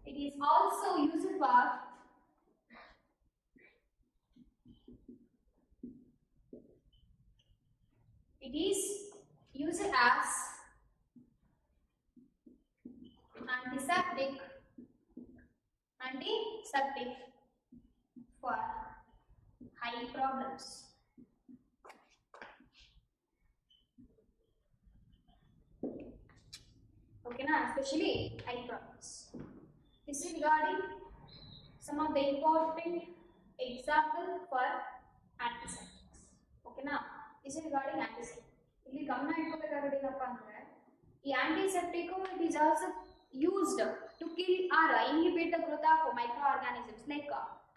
It is also used for it is used as antiseptic for high problems. Okay na, especially high problems. This is regarding some of the important example for antiseptics. Okay na, this is regarding antiseptic. ಇಲ್ಲಿ ಗಮನ ಇಟ್ಕೋಬೇಕಾಗಿರೋದೇನಪ್ಪ ಅಂದ್ರೆ, ಈ antiseptic it is also used to kill or inhibit the growth of microorganisms like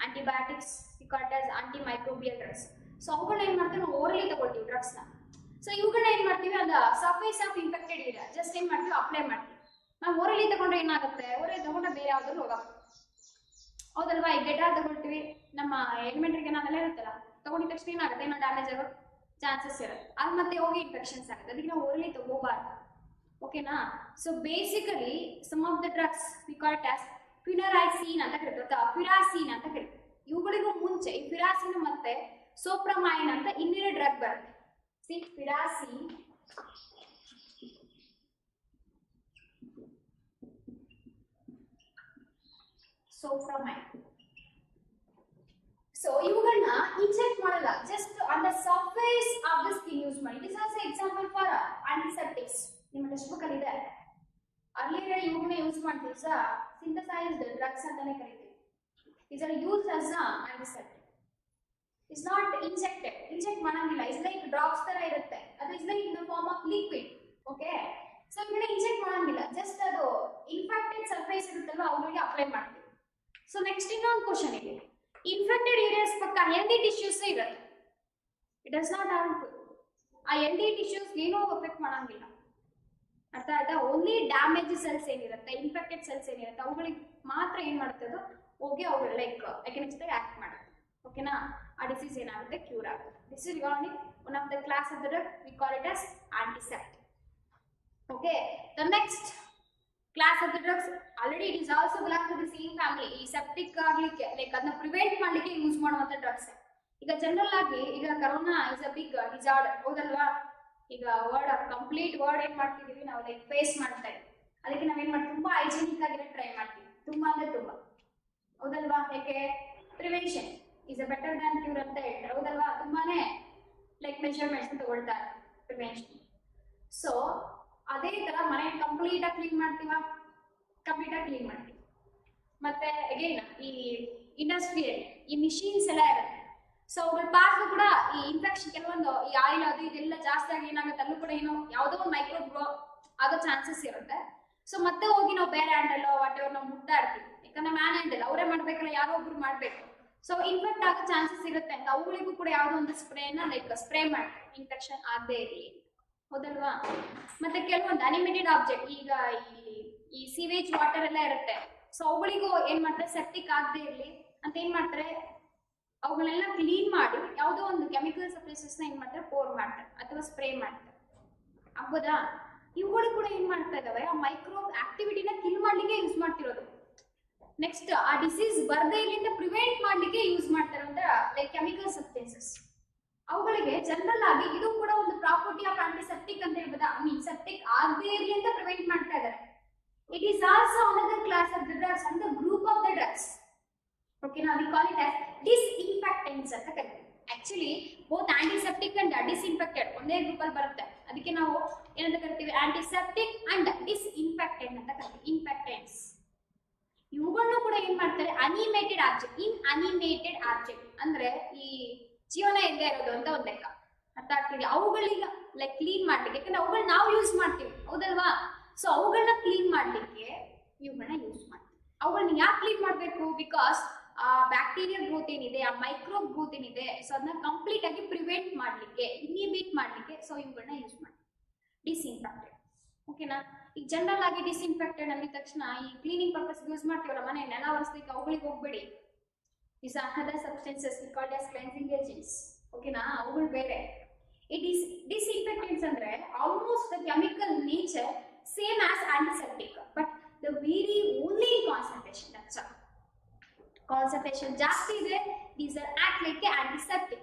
antibiotics, we call it as antimicrobial drugs. So ಅವುಗಳನ್ನ ಏನ್ ಮಾಡ್ತೀವಿ, ನಾವು orally ತಗೊಳ್ತೀವಿ drugs ನ. ಸೊ ಇವುಗಳನ್ನ ಏನ್ ಮಾಡ್ತೀವಿ, ಅದ surface of infected area just ಏನ್ ಮಾಡ್ತೀವಿ, ಅಪ್ಲೈ ಮಾಡ್ತೀವಿ. ನಾವು ಓರಲಿ ತಗೊಂಡ್ರೆ ಏನಾಗುತ್ತೆ, ಓರಲಿ ತಗೊಂಡ್ರೆ ಬೇರೆ ಯಾವ್ದಾದ್ರು ರೋಗ, ಹೌದಲ್ವಾ. ಈಗ ಡೆಟಾಲ್ ತಗೊಳ್ತೀವಿ, ನಮ್ಮ ಎಲಿಮೆಂಟ್ರಿಗೆ ನಾವೆಲ್ಲ ಇರುತ್ತಲ್ಲ, ತಗೊಂಡಿದ ತಕ್ಷಣ ಏನಾಗುತ್ತೆ, ಏನೋ ಡ್ಯಾಮೇಜ್ ಆಗೋ ಚಾನ್ಸಸ್ ಇರುತ್ತೆ, ಅದು ಮತ್ತೆ ಹೋಗಿ ಇನ್ಫೆಕ್ಷನ್ಸ್ ಆಗುತ್ತೆ. ಅದಕ್ಕೆ ನಾವು ಓರಲಿ ತಗೋಬಾರ್ದು. ಓಕೆನಾ, so basically some of the drugs we call it as framycetin ಅಂತ ಕರೀತಾರೆ, ಅಥವಾ ಫಿರಾಸಿನ್ ಅಂತ ಕರೀತಾರೆ. ಇವುಗಳಿಗೂ ಮುಂಚೆ ಈ ಫಿರಾಸಿನ್ ಮತ್ತೆ ಸೋಪ್ರಮೈನ್ ಅಂತ ಇನ್ನೇನು ಡ್ರಗ್ ಬರುತ್ತೆ. ಸಿ, ಫಿರಾಸಿನ್ ಸೋಫ್ರಮೈನ್. ಸೊ ಇವುಗಳನ್ನ ಇಂಜೆಕ್ಟ್ ಮಾಡಲ್ಲ, just on the surface of the skin use ಮಾಡಿ. This also example for antiseptics. ನಿಮ್ಮ ಟೆಕ್ಸ್ಟ್ ಬುಕ್ ಅಲ್ಲಿ ಇದೆ. ಅರ್ಲಿಯರ್ ಇವುಗಳನ್ನ ಯೂಸ್ ಮಾಡ್ತೀವಿ ಸಹ ಸಿಂಥಸೈಸ್ಡ್ ಡ್ರಗ್ಸ್ ಅಂತಾನೆ ಕರಿತೀವಿ. These are used as an antiseptic. It's not injected. Inject ಮಾಡಂಗಿಲ್ಲ. It's like drops ತರ ಇರುತ್ತೆ. ಅದು is like in the form of liquid. Okay. So ಇದನ್ನ ಇಂಜೆಕ್ಟ್ ಮಾಡಂಗಿಲ್ಲ. ಜಸ್ಟ್ ಅದು ಇನ್ಫೆಕ್ಟೆಡ್ ಸರ್ಫೇಸ್ ಇರುತ್ತಲ್ವಾ ಅವರಿಗೆ ಅಪ್ಲೈ ಮಾಡ್ತೀವಿ. ಸೊ ನೆಕ್ಸ್ಟ್ ಇನ್ನೊಂದು ಕ್ವಶನ್ ಇದೆ. ಇನ್ಫೆಕ್ಟೆಡ್ ಏರಿಯಾಸ್ ಪಕ್ಕ ಹೆಲ್ದಿ ಟಿಶ್ಯೂಸ್ ಇರುತ್ತೆ. It does not harmful. ಆ ಹೆಲ್ದಿ ಟಿಶ್ಯೂಸ್ ಏನೂ ಎಫೆಕ್ಟ್ ಮಾಡಂಗಿಲ್ಲ. ಅರ್ಥ ಆಯ್ತಾ? ಓನ್ಲಿ ಡ್ಯಾಮೇಜ್ ಸೆಲ್ಸ್ ಏನಿರುತ್ತೆ, ಇನ್ಫೆಕ್ಟೆಡ್ ಸೆಲ್ಸ್ ಏನಿರುತ್ತೆ ಅವುಗಳಿಗೆ ಮಾತ್ರ ಏನ್ ಮಾಡುತ್ತೆ ಅದು ಹೋಗಿ ಅವು ಲೈಕ್ ಅಗೇನ್ಸ್ಟ್ ಆಕ್ಟ್ ಮಾಡುತ್ತೆ. ಓಕೆನಾ? ಆ ಡಿಸೀಸ್ ಏನಾಗುತ್ತೆ ಕ್ಯೂರ್ ಆಗುತ್ತೆ. This is regarding one of the class of the drug we call it as antiseptic. Okay, the next class of the drugs already it is also belong to the same family. ಈ septic ಆಗ್ಲಿಕ್ಕೆ like ಅದನ್ನ prevent ಮಾಡ್ಲಿಕ್ಕೆ use ಮಾಡುವಂತ drugs. ಈಗ general ಆಗಿ ಈಗ corona is a big disorder, ಹೌದಲ್ವಾ? ಈಗ ವರ್ಡ್ ಕಂಪ್ಲೀಟ್ ವರ್ಡ್ ಏನ್ ಮಾಡ್ತಿದೀವಿ ನಾವು ಲೈಕ್ ಫೇಸ್ ಮಾಡ್ತಾ ಇದ್ದೀವಿ. ಅದಕ್ಕೆ ನಾವೇನ್ ಮಾಡ್ತೀವಿ, ತುಂಬಾ ಹೈಜಿನಿಕ್ ಆಗಿರೋ ಟ್ರೈ ಮಾಡ್ತೀವಿ. ತುಂಬಾ ಅಂದ್ರೆ ತುಂಬಾ, ಹೌದಲ್ವಾ? ಯಾಕೆ prevention is a better than cure ಅಂತ ಹೇಳ್ತಾರೆ, ಹೌದಲ್ವಾ? ತುಂಬಾನೇ ಲೈಕ್ ಮೆಷರ್ಮೆಂಟ್ಸ್ ತಗೊಳ್ತಾರೆ ಪ್ರಿವೆನ್ಷನ್. ಸೊ ಅದೇ ತರ ಮನೆ ಕಂಪ್ಲೀಟ್ ಆಗಿ ಕ್ಲೀನ್ ಮಾಡ್ತೀವ, ಕಂಪ್ಲೀಟ್ ಆಗಿ ಕ್ಲೀನ್ ಮಾಡ್ತೀವಿ. ಮತ್ತೆ ಅಗೇನ್ ಈ ಇಂಡಸ್ಟ್ರಿಯಲ್ ಈ ಮಿಷಿನ್ಸ್ ಎಲ್ಲ ಇರುತ್ತೆ. ಸೊ ಅವುಗಳ ಪಾರ್ಟ್ ಕೂಡ ಈ ಇನ್ಫೆಕ್ಷನ್ ಕೆಲವೊಂದು ಈ ಆಯಿಲ್ ಅದು ಇದೆಲ್ಲ ಜಾಸ್ತಿ ಆಗಿ ಏನಾಗುತ್ತೆ, ಅಲ್ಲೂ ಕೂಡ ಏನೋ ಯಾವುದೋ ಒಂದು ಮೈಕ್ರೋಬ್ ಗ್ರೋ ಆಗೋ ಚಾನ್ಸಸ್ ಇರುತ್ತೆ. ಸೊ ಮತ್ತೆ ಹೋಗಿ ನಾವು ಬೇರೆ ಹ್ಯಾಂಡಲ್ ವಾಟ್ ಎವರ್ ನಾವು ಮುಟ್ತಾ ಇರ್ತೀವಿ. ಯಾಕಂದ್ರೆ ಮ್ಯಾನ್ ಹ್ಯಾಂಡಲ್ ಅವರೇ ಮಾಡ್ಬೇಕಲ್ಲ, ಯಾರೋ ಒಬ್ರು ಮಾಡ್ಬೇಕು. ಸೊ ಇನ್ಫೆಕ್ಟ್ ಆಗೋ ಚಾನ್ಸಸ್ ಇರುತ್ತೆ ಅಂತ ಅವುಗಳಿಗೂ ಕೂಡ ಯಾವುದೋ ಒಂದು ಸ್ಪ್ರೇನ ಲೈಕ್ ಸ್ಪ್ರೇ ಮಾಡ್ತಾರೆ, ಇನ್ಫೆಕ್ಷನ್ ಆಗದೆ ಇರಲಿ, ಹೌದಲ್ವಾ? ಮತ್ತೆ ಕೆಲವೊಂದು ಅನಿಮೇಟೆಡ್ ಆಬ್ಜೆಕ್ಟ್ ಈಗ ಈ ಸೀವೇಜ್ ವಾಟರ್ ಎಲ್ಲ ಇರುತ್ತೆ. ಸೊ ಅವುಗಳಿಗೂ ಏನ್ ಮಾಡ್ತಾರೆ, ಸೆಪ್ಟಿಕ್ ಆಗದೆ ಇರಲಿ ಅಂತ ಏನ್ ಮಾಡ್ತಾರೆ, ಅವುಗಳನ್ನೆಲ್ಲ ಕ್ಲೀನ್ ಮಾಡಿ ಯಾವುದೋ ಒಂದು ಕೆಮಿಕಲ್ ಸಬ್ಸ್ಟೆನ್ಸಸ್ ನ ಏನ್ ಮಾಡ್ತಾರೆ, ಪೋರ್ ಮಾಡ್ತಾರೆ ಅಥವಾ ಸ್ಪ್ರೇ ಮಾಡ್ತಾರೆ. ಆಗ್ಬೋದಾ? ಇವುಗಳು ಕೂಡ ಏನ್ ಮಾಡ್ತಾ ಇದಾವೆ, ಆ ಮೈಕ್ರೋಬ್ ಆಕ್ಟಿವಿಟಿನ ಕಿಲ್ ಮಾಡ್ಲಿಕ್ಕೆ ಯೂಸ್ ಮಾಡ್ತಿರೋದು. ನೆಕ್ಸ್ಟ್ ಆ ಡಿಸೀಸ್ ಬರ್ದೇ ಇಲ್ಲಿಂದ ಪ್ರಿವೆಂಟ್ ಮಾಡ್ಲಿಕ್ಕೆ ಯೂಸ್ ಮಾಡ್ತಾರೆ ಅಂತ ಲೈಕ್ ಕೆಮಿಕಲ್ ಸಬ್ಸ್ಟೆನ್ಸಸ್. ಅವುಗಳಿಗೆ ಜನರಲ್ ಆಗಿ ಇದು ಕೂಡ ಒಂದು ಪ್ರಾಪರ್ಟಿ ಆಫ್ ಆಂಟಿಸೆಪ್ಟಿಕ್ ಅಂತ ಹೇಳ್ಬೋದಾ? ಮೀನ್ ಸೆಪ್ಟಿಕ್ ಆಗದೆ ಇರಲಿ ಅಂತ ಪ್ರಿವೆಂಟ್ ಮಾಡ್ತಾ ಇದ್ದಾರೆ. It is also another class of the drugs and the group of the drugs. Okay, now we call it as disinfectants ಅಂತ ಕರೀತೀವಿ. ಆಕ್ಚುಲಿ ಬೋತ್ ಆಂಟಿಸೆಪ್ಟಿಕ್ ಅಂಡ್ ಡಿಸ್ಇನ್ಫೆಕ್ಟೆಡ್ ಒಂದೇ ಗ್ರೂಪ್ ಅಲ್ಲಿ ಬರುತ್ತೆ. ಅದಕ್ಕೆ ನಾವು ಏನಂತ ಕರಿತೀವಿ, ಆಂಟಿಸೆಪ್ಟಿಕ್ ಅಂಡ್ ಡಿಸ್ಇನ್ಫೆಕ್ಟೆಂಟ್ ಅಂತ ಕರಿತೀವಿ. ಇನ್ಫೆಕ್ಟೆಂಟ್ಸ್ ಇವುಗಳನ್ನು ಕೂಡ ಏನ್ ಮಾಡ್ತಾರೆ, ಅನಿಮೇಟೆಡ್ ಆಬ್ಜೆಕ್ಟ್. ಇನ್ ಅನಿಮೇಟೆಡ್ ಆಬ್ಜೆಕ್ಟ್ ಅಂದ್ರೆ ಈ ಜೀವನ ಇಲ್ಲದೆ ಇರೋದು ಅಂತ ಒಂದ್ ಲೆಕ್ಕ. ಅರ್ಥ ಆಗ್ತಿದೆ? ಅವುಗಳಿಗೆ ಲೈಕ್ ಕ್ಲೀನ್ ಮಾಡ್ಲಿಕ್ಕೆ, ಯಾಕಂದ್ರೆ ಅವುಗಳನ್ನ ನಾವು ಯೂಸ್ ಮಾಡ್ತೀವಿ, ಹೌದಲ್ವಾ? ಸೊ ಅವುಗಳನ್ನ ಕ್ಲೀನ್ ಮಾಡ್ಲಿಕ್ಕೆ ಇವುಗಳನ್ನ ಯೂಸ್ ಮಾಡ್ತೀವಿ. ಅವುಗಳನ್ನ ಯಾಕೆ ಕ್ಲೀನ್ ಮಾಡಬೇಕು? ಬಿಕಾಸ್ ಆ ಬ್ಯಾಕ್ಟೀರಿಯಾ ಗ್ರೋತ್ ಏನಿದೆ, ಆ ಮೈಕ್ರೋಬ್ ಗ್ರೋತ್ ಏನಿದೆ, ಸೊ ಅದನ್ನ ಕಂಪ್ಲೀಟ್ ಆಗಿ ಪ್ರಿವೆಂಟ್ ಮಾಡ್ಲಿಕ್ಕೆ, ಇನ್ಹಿಬಿಟ್ ಮಾಡ್ಲಿಕ್ಕೆ ಸೊ ಇವುಗಳನ್ನ ಯೂಸ್ ಮಾಡಿ. ಡಿಸ್ಇನ್ಫೆಕ್ಟೆಡ್, ಓಕೆನಾ? ಈಗ ಜನರಲ್ ಆಗಿ ಡಿಸ್ಇನ್ಫೆಕ್ಟೆಡ್ ಅಂದಿದ ತಕ್ಷಣ ಈ ಕ್ಲೀನಿಂಗ್ ಪರ್ಪಸ್ ಯೂಸ್ ಮಾಡ್ತೀವಲ್ಲ, ಮನೆ ನೆಲ ಒರೆಸ್ಲಿಕ್ಕೆ ಅವುಗಳಿಗೆ ಹೋಗ್ಬೇಡಿ. Is another substances called as cleansing agents, ಓಕೆನಾ? ಅವುಗಳು ಬೇರೆ. ಇಟ್ ಈಸ್ ಡಿಸ್ಇನ್ಫೆಕ್ಟೆಂಟ್ಸ್ ಅಂದ್ರೆ almost the chemical nature same as antiseptic, but the vary only concentration. That's all. Concentration ಜಾಸ್ತಿ ಇದ್ರೆ these are act like antiseptic.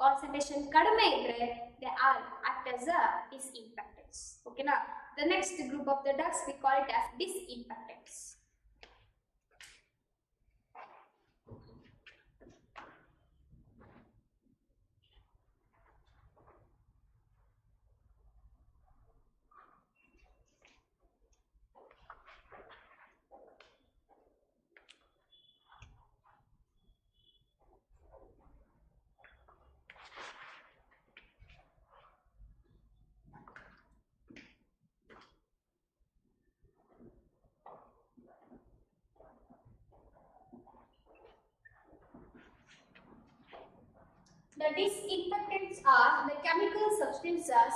ಕಾನ್ಸಂಟ್ರೇಷನ್ ಕಡಿಮೆ ಇದ್ರೆ they are act as a disinfectants. Okay na? The next group of the drugs we call it as disinfectants. The disinfectants are the chemical substances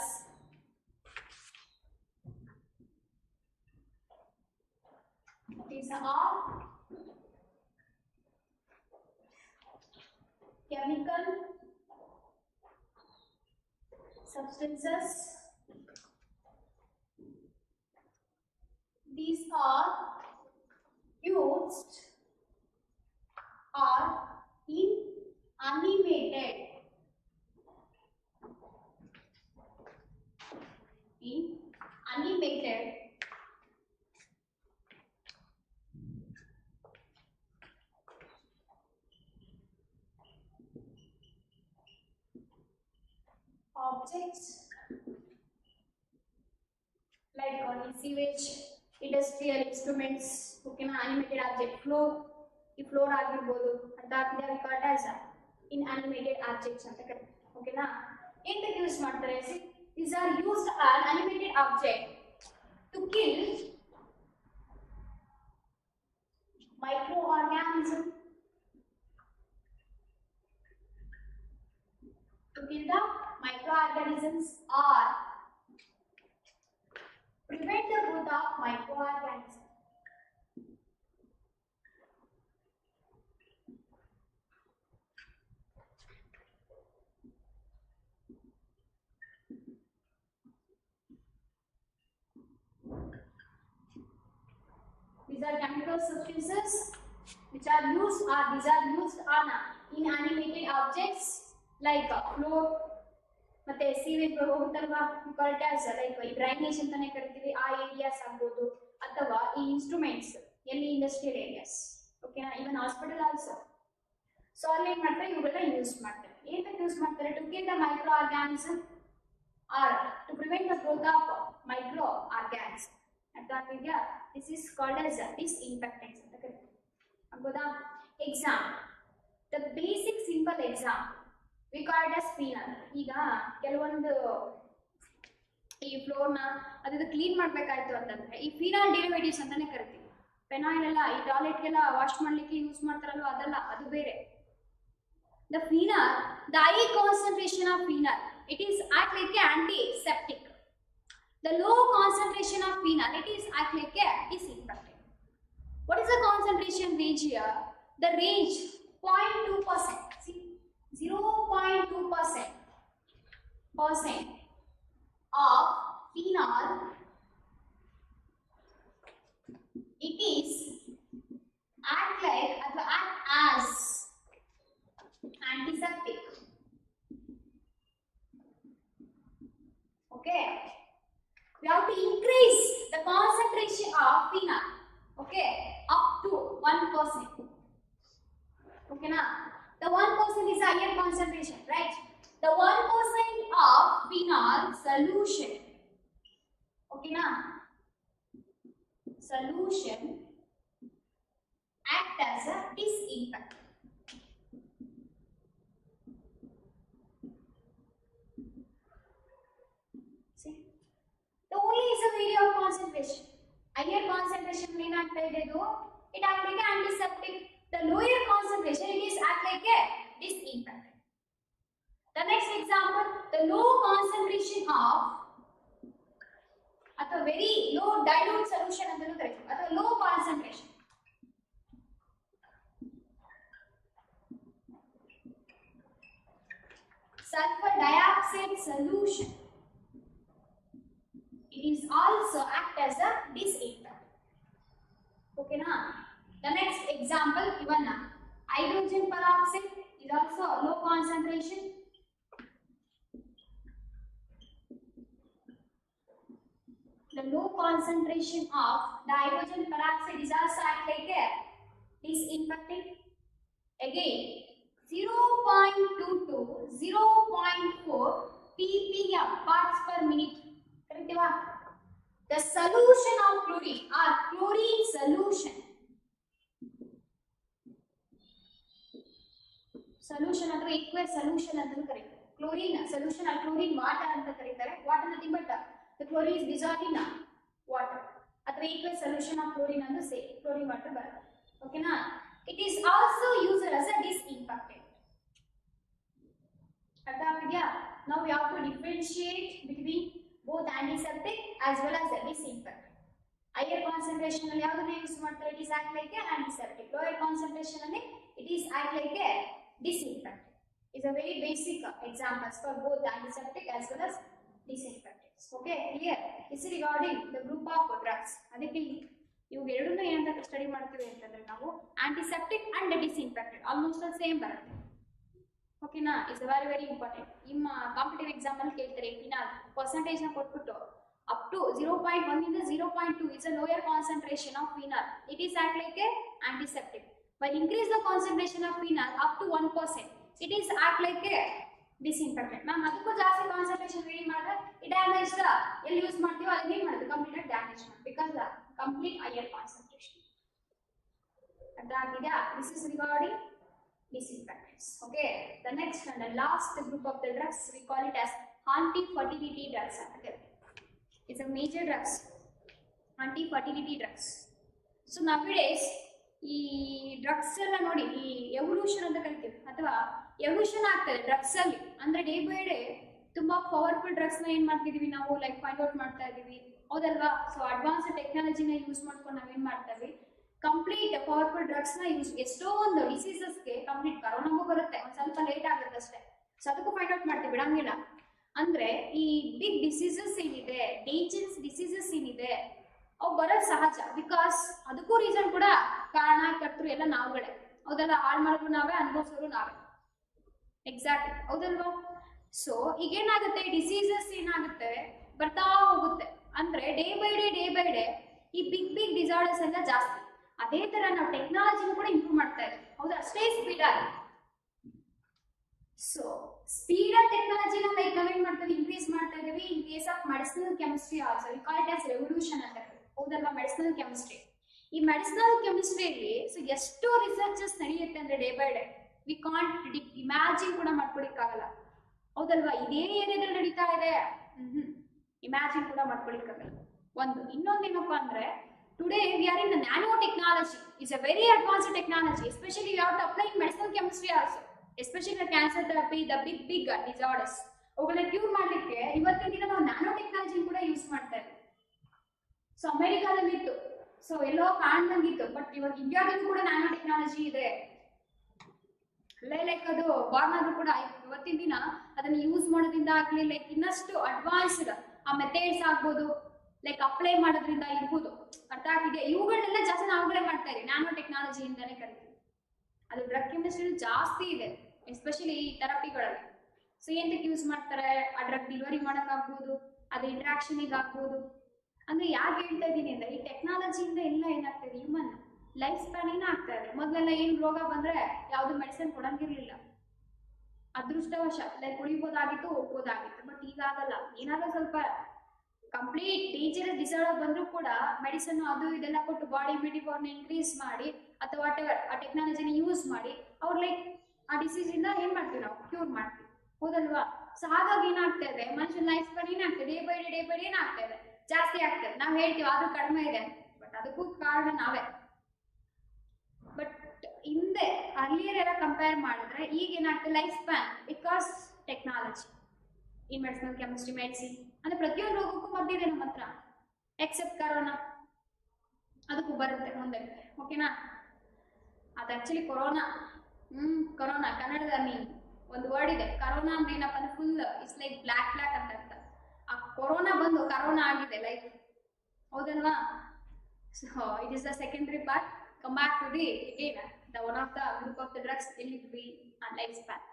these are chemical substances. These are used or inanimated objects like sewage, industrial instruments, okay na, animated object floor, ಈ floor ಆಗಿರ್ಬೋದು ಅಂತ we call it as inanimated objects ಅಂತ ಕರೀತಾರೆ. ಓಕೆನಾ, ಎಂತಕ್ಕೆ use ಮಾಡ್ತಾರೆ? these are used as animated object to kill microorganism, to kill the microorganisms or prevent the growth of microorganisms. These are chemical substances which are used, or these are used on inanimated objects like floor, ಮತ್ತೆ sewage ಹೋಗುತ್ತಲ್ವಾ, we call it as like drainage ಅಂತಾನೆ ಕರಿತೀವಿ, ಆ areas ಆಗ್ಬೋದು, ಅಥವಾ ಈ instruments ಎಲ್ಲಿ industrial areas, ಓಕೆನಾ, ಈವನ್ ಹಾಸ್ಪಿಟಲ್ ಆಲ್ಸೋ. ಸೊ ಅಲ್ಲಿ ಏನ್ ಮಾಡ್ತಾರೆ, ಇವುಗಳನ್ನ ಯೂಸ್ ಮಾಡ್ತಾರೆ. ಏನಕ್ಕೆ ಯೂಸ್ ಮಾಡ್ತಾರೆ? To kill the micro organism or to prevent the growth of micro organism. ಅರ್ಥ ಆಗ್ತಿದ್ಯಾ? This is called as disinfectants ಅಂತ ಕರಿತೀವಿ. ಆಗ್ಬೋದಾ? Exam, the basic simple exam we call it as phenol. ಈಗ ಕೆಲವೊಂದು ಈ ಫ್ಲೋರ್ನ ಅದು ಕ್ಲೀನ್ ಮಾಡಬೇಕಾಯ್ತು ಅಂತಂದ್ರೆ ಈ ಫಿನಾಲ್ ಡೆರಿವೇಟಿವ್ಸ್ ಅಂತಾನೆ ಕರಿತೀವಿ. ಫೆನಾಯಿಲ್ ಎಲ್ಲ ಈ ಟಾಯ್ಲೆಟ್ಗೆಲ್ಲ ವಾಶ್ ಮಾಡ್ಲಿಕ್ಕೆ ಯೂಸ್ ಮಾಡ್ತಾರಲ್ವ, ಅದಲ್ಲ, ಅದು ಬೇರೆ. The phenol, the high concentration of phenol, it is act like A antiseptic. The low concentration of phenol, it is act like a disinfectant. What is the concentration range here? The range 0.2%. See, 0.2% of phenol, it is act as antiseptic. Okay, we have to increase the concentration of phenol, okay, up to 1%. Okay na, the 1% is a higher concentration, right? The 1% of phenol solution, okay na, solution act as a disinfectant. See, the only is a value of concentration. Higher concentration may not play the do, it act like an antiseptic. The lower concentration, it is act like a disinfectant. The next example, the low concentration of at a very low dilute solution at a low concentration. Sulfur dioxide solution, it is also act as a disinfectant. Okay na? The next example given, hydrogen peroxide is also low concentration. The low concentration of the hydrogen peroxide is also act like a disinfectant. Again, 0.2 to 0.4 ppm parts per minute. The solution of chlorine or chlorine solution, solution ಅಂದ್ರೆ aqueous solution ಅಂತ ಕರೀತಾರೆ. Chlorine solution or chlorine water ಅಂತ ಕರೀತಾರೆ. What is nothing but the chlorine is dissolved in water. ಅಥವಾ aqueous solution of chlorine ಅಂದ್ರೆ say chlorine water ಬರುತ್ತೆ. Okay na? It is also used as a disinfectant. ಅರ್ಥ ಆಗಿದೆಯಾ? Now we have to differentiate between both antiseptic as well as a disinfectant. Higher concentration ಅಲ್ಲಿ ಯಾವುದನ್ನ use ಮಾಡ್ತಾರೆ? It is act like a antiseptic. Lower concentration ಅಲ್ಲಿ it is act like a disinfectant. Is a very basic examples for both antiseptic as well as disinfectants. Okay, clear? This is regarding the group of drugs. ಅದಕ್ಕೆ ಇವು ಎರಡನ್ನೂ ಏನಂತ study ಮಾಡ್ತೀವಿ ಅಂತಂದ್ರೆ ನಾವು antiseptic and disinfectant almost same ಬರುತ್ತೆ. ಓಕೆನಾ? Is very very important. ನಿಮ್ಮ ಕಾಂಪಿಟೇಟಿವ್ ಎಕ್ಸಾಮ್ ಅಲ್ಲಿ ಕೇಳ್ತಾರೆ ಫಿನಾಲ್ ಪರ್ಸೆಂಟೇಜ್ ನ ಕೊಟ್ಬಿಟ್ಟು up to 0.1 ಇಂದ 0.2 is a lower concentration of phenol. It is act like a antiseptic. While increase the concentration of phenol up to 1%, it is act like a disinfectant ma'am. ಅದಕ್ಕೂ ಜಾಸ್ತಿ concentration reading ಮಾಡಿದ್ರೆ ಈ damage ಎಲ್ಲಿ use ಮಾಡ್ತೀವೋ ಅದನ್ನ ಏನ್ ಮಾಡೋದು complete damage ಮಾಡಿ ಬಿಕಾಸ್ ಕಂಪ್ಲೀಟ್ ಹೈಯರ್ ಕಾನ್ಸಂಟ್ರೇಷನ್. ಅರ್ಥ ಆಗಿದೆಯಾ? This is regarding disinfectants. Okay, the next and the last group of the drugs we call it as anti-fertility drugs. Okay, it's a major drugs, anti-fertility drugs. So nowadays ಈ drugs ಎಲ್ಲ ನೋಡಿ ಈ evolution ಅಂತ ಕರಿತೀವಿ ಅಥವಾ evolution ಆಗ್ತದೆ drugs ಅಲ್ಲಿ. ಅಂದ್ರೆ ಡೇ ಬೈ ಡೇ ತುಂಬಾ ಪವರ್ಫುಲ್ ಡ್ರಗ್ಸ್ ನ ಏನ್ ಮಾಡ್ತಿದೀವಿ ನಾವು ಲೈಕ್ ಫೈಂಡ್ ಔಟ್ ಮಾಡ್ತಾ ಇದೀವಿ, ಹೌದಲ್ವಾ? ಸೊ ಅಡ್ವಾನ್ಸ್ ಟೆಕ್ನಾಲಜಿನ ಯೂಸ್ ಮಾಡ್ಕೊಂಡು ನಾವೇನ್ ಮಾಡ್ತಾ ಇದೀವಿ ಕಂಪ್ಲೀಟ್ ಪವರ್ಫುಲ್ ಡ್ರಗ್ಸ್ ನ ಯೂಸ್. ಎಷ್ಟೋ ಒಂದು ಡಿಸೀಸಸ್ಗೆ ಕಂಪ್ಲೀಟ್ ಕರೋನಾಗೂ ಬರುತ್ತೆ, ಒಂದ್ ಸ್ವಲ್ಪ ಲೇಟ್ ಆಗುತ್ತೆ ಅಷ್ಟೇ. ಸೊ ಅದಕ್ಕೂ ಫೈಂಡ್ ಔಟ್ ಮಾಡ್ತೀವಿ, ಬಿಡಂಗಿಲ್ಲ. ಅಂದ್ರೆ ಈ ಬಿಗ್ ಡಿಸೀಸಸ್ ಏನಿದೆ, ಡೇಂಜರಸ್ ಡಿಸೀಸಸ್ ಏನಿದೆ ಅವು ಬರೋದು ಸಹಜ. ಬಿಕಾಸ್ ಅದಕ್ಕೂ ರೀಸನ್ ಕೂಡ ಕಾರಣ ಕರ್ತರು ಎಲ್ಲ ನಾವುಗಳೇ, ಹೌದಲ್ಲ? ಹಾಳು ಮಾಡೋದು ನಾವೇ, ಅನುಭವಿಸೋರು ನಾವೇ. ಎಕ್ಸಾಕ್ಟ್ಲಿ, ಹೌದಲ್ವಾ? ಸೊ ಈಗೇನಾಗುತ್ತೆ, ಡಿಸೀಸಸ್ ಏನಾಗುತ್ತೆ ಬರ್ತಾ ಹೋಗುತ್ತೆ. ಅಂದ್ರೆ ಡೇ ಬೈ ಡೇ ಈ ಬಿಗ್ ಡಿಸಾರ್ಡರ್ಸ್ ಎಲ್ಲ ಜಾಸ್ತಿ. ಅದೇ ತರ ನಾವು ಟೆಕ್ನಾಲಜಿನೂ ಕೂಡ ಇಂಪ್ರೂವ್ ಮಾಡ್ತಾ ಇದ್ದೀವಿ, ಹೌದಾ? ಅಷ್ಟೇ ಸ್ಪೀಡ್ ಆಗಿ. ಸೊ ಸ್ಪೀಡ್ ಆಫ್ ಟೆಕ್ನಾಲಜಿನ ಲೈಕ್ ನಾವೇನ್ ಮಾಡ್ತೀವಿ ಇನ್ಕ್ರೀಸ್ ಮಾಡ್ತಾ ಇದೀವಿ. ಇನ್ case of medicinal chemistry also we call it as revolution ಅಂತ, ಹೌದಲ್ವಾ? ಮೆಡಿಸಿನಲ್ ಕೆಮಿಸ್ಟ್ರಿ, ಈ ಮೆಡಿಸಿನಲ್ ಕೆಮಿಸ್ಟ್ರಿಯಲ್ಲಿ ಸೊ ಎಷ್ಟು ರಿಸರ್ಚಸ್ ನಡೆಯುತ್ತೆ ಅಂದ್ರೆ day by day we can't predict, imagine ಕೂಡ ಮಾಡ್ಕೊಳಿಕ್ಕಾಗಲ್ಲ, ಹೌದಲ್ವಾ? ಇದೇ ಏರಿಯಾದಲ್ಲಿ ನಡೀತಾ ಇದೆ, ಇಮ್ಯಾಜಿನ್ ಕೂಡ ಮಾಡ್ಕೊಳಿಕ್ಕಾಗಲ್ಲ. ಒಂದು ಇನ್ನೊಂದೇನಪ್ಪಾ ಅಂದ್ರೆ today we are in the nanotechnology. It's a very advanced technology, especially we have to apply in medicinal chemistry also, especially the cancer therapy, the big disorders ಅವುಗಳನ್ನ ಕ್ಯೂರ್ ಮಾಡ್ಲಿಕ್ಕೆ ಇವತ್ತಿನ ದಿನ ನಾವು ನ್ಯಾನೋ ಟೆಕ್ನಾಲಜಿ ಕೂಡ use ಮಾಡ್ತಾ ಇದ್ದೀವಿ. So ಅಮೆರಿಕಾದಲ್ಲಿ ಇತ್ತು, ಸೊ ಎಲ್ಲೋ ಕಾಣ್ದಂಗಿತ್ತು, ಬಟ್ ಇವಾಗ ಇಂಡಿಯಾದಲ್ಲೂ ಕೂಡ ನ್ಯಾನೋ ಟೆಕ್ನಾಲಜಿ ಇದೆ. ಲೈಕ್ ಅದು ಬಾರ್ನ್ ಆದ್ರೂ ಕೂಡ ಇವತ್ತಿನ ದಿನ ಅದನ್ನ ಯೂಸ್ ಮಾಡೋದ್ರಿಂದ ಆಗ್ಲಿ ಲೈಕ್ ಇನ್ನಷ್ಟು ಅಡ್ವಾನ್ಸ್ಡ್ ಆ ಮೆಥಡ್ಸ್ ಆಗ್ಬೋದು, ಲೈಕ್ ಅಪ್ಲೈ ಮಾಡೋದ್ರಿಂದ ಇರ್ಬೋದು. ಅರ್ಥ ಆಗಿದೆ? ಇವುಗಳನ್ನೆಲ್ಲ ಜಾಸ್ತಿ ನಾವುಗಳೇ ಮಾಡ್ತಾ ಇದೀವಿ, ನ್ಯಾನೋ ಟೆಕ್ನಾಲಜಿ ಅಂತಾನೆ ಕರಿತೀವಿ. ಅದು ಡ್ರಗ್ ಕೆಮಿಸ್ಟ್ರಿ ಜಾಸ್ತಿ ಇದೆ, ಎಸ್ಪೆಷಲಿ ಈ ಥೆರಪಿಗಳಲ್ಲಿ. ಸೊ ಎಂತಕ್ಕೆ ಯೂಸ್ ಮಾಡ್ತಾರೆ, ಆ ಡ್ರಗ್ ಡೆಲಿವರಿ ಮಾಡಕ್ ಆಗ್ಬೋದು, ಅದು ಇಂಟ್ರಾಕ್ಷನಿಗೆ ಆಗ್ಬೋದು. ಅಂದ್ರೆ ಯಾಕೆ ಹೇಳ್ತಾ ಇದ್ದೀನಿ ಅಂದ್ರೆ ಈ ಟೆಕ್ನಾಲಜಿಯಿಂದ ಎಲ್ಲ ಏನಾಗ್ತದೆ, ಹ್ಯೂಮನ್ ಲೈಫ್ ಸ್ಪ್ಯಾನ್ ಏನಾಗ್ತಾ ಇದೆ. ಮೊದಲೆಲ್ಲ ಏನ್ ರೋಗ ಬಂದ್ರೆ ಯಾವ್ದು ಮೆಡಿಸಿನ್ ಕೊಡಂಗಿರ್ಲಿಲ್ಲ, ಅದೃಷ್ಟವಶ ಲೈಕ್ ಉಳಿಬೋದಾಗಿತ್ತು, ಹೋಗ್ಬೋದಾಗಿತ್ತು. ಬಟ್ ಈಗ ಆಗಲ್ಲ. ಏನಾದ್ರೂ ಸ್ವಲ್ಪ ಕಂಪ್ಲೀಟ್ ಡೇಂಜರಸ್ ಡಿಸಾರ್ಡರ್ ಬಂದ್ರೂ ಕೂಡ ಮೆಡಿಸಿನ್ ಅದು ಇದೆಲ್ಲ ಕೊಟ್ಟು ಬಾಡಿ ಇಮ್ಯುನಿಟಿ ಪವರ್ನ ಇನ್ಕ್ರೀಸ್ ಮಾಡಿ ಅಥವಾ ವಾಟೆವರ್ ಆ ಟೆಕ್ನಾಲಜಿನ ಯೂಸ್ ಮಾಡಿ ಅವ್ರು ಲೈಕ್ ಆ ಡಿಸೀಸ್ ಇಂದ ಏನ್ ಮಾಡ್ತೀವಿ ನಾವು ಕ್ಯೂರ್ ಮಾಡ್ತೀವಿ, ಹೌದಲ್ವಾ? ಸೊ ಹಾಗಾಗಿ ಏನಾಗ್ತಾ ಇದೆ, ಮನುಷ್ಯನ ಲೈಫ್ ಸ್ಪ್ಯಾನ್ ಏನಾಗ್ತದೆ ಡೇ ಬೈ ಡೇ ಏನಾಗ್ತಾ ಇದೆ, ಜಾಸ್ತಿ ಆಗ್ತದೆ. ನಾವ್ ಹೇಳ್ತೀವಿ ಆದ್ರೂ ಕಡಿಮೆ ಇದೆ, ಬಟ್ ಅದಕ್ಕೂ ಕಾರಣ ನಾವೇ. ಬಟ್ ಹಿಂದೆ ಅರ್ಲಿಯರ್ ಎಲ್ಲ ಕಂಪೇರ್ ಮಾಡಿದ್ರೆ ಈಗ ಏನಾಗ್ತದೆ life span because technology in medicinal chemistry, medicine ಅಂದ್ರೆ ಪ್ರತಿಯೊಂದು ರೋಗಕ್ಕೂ ಮದ್ದಿದೆ ನಮ್ಮ ಹತ್ರ, ಎಕ್ಸೆಪ್ಟ್ ಕರೋನಾ, ಅದಕ್ಕೂ ಬರುತ್ತೆ ಮುಂದೆ. ಓಕೆನಾ? ಅದು ಆಕ್ಚುಲಿ ಕೊರೋನಾ, ಕೊರೋನಾ ಕನ್ನಡದಲ್ಲಿ ಒಂದು ವರ್ಡ್ ಇದೆ. ಕರೋನಾ ಅಂದ್ರೆ ಏನಪ್ಪ ಅಂದ್ರೆ ಫುಲ್ ಇಟ್ಸ್ ಲೈಕ್ ಬ್ಲ್ಯಾಕ್ ಅಂತ ಅರ್ಥ. ಆ ಕೊರೋನಾ ಬಂದು ಕರೋನಾ ಆಗಿದೆ ಲೈಕ್, ಹೌದಲ್ವಾ? So it is the secondary part. Come back to the again the one of the group of the drugs will be and life span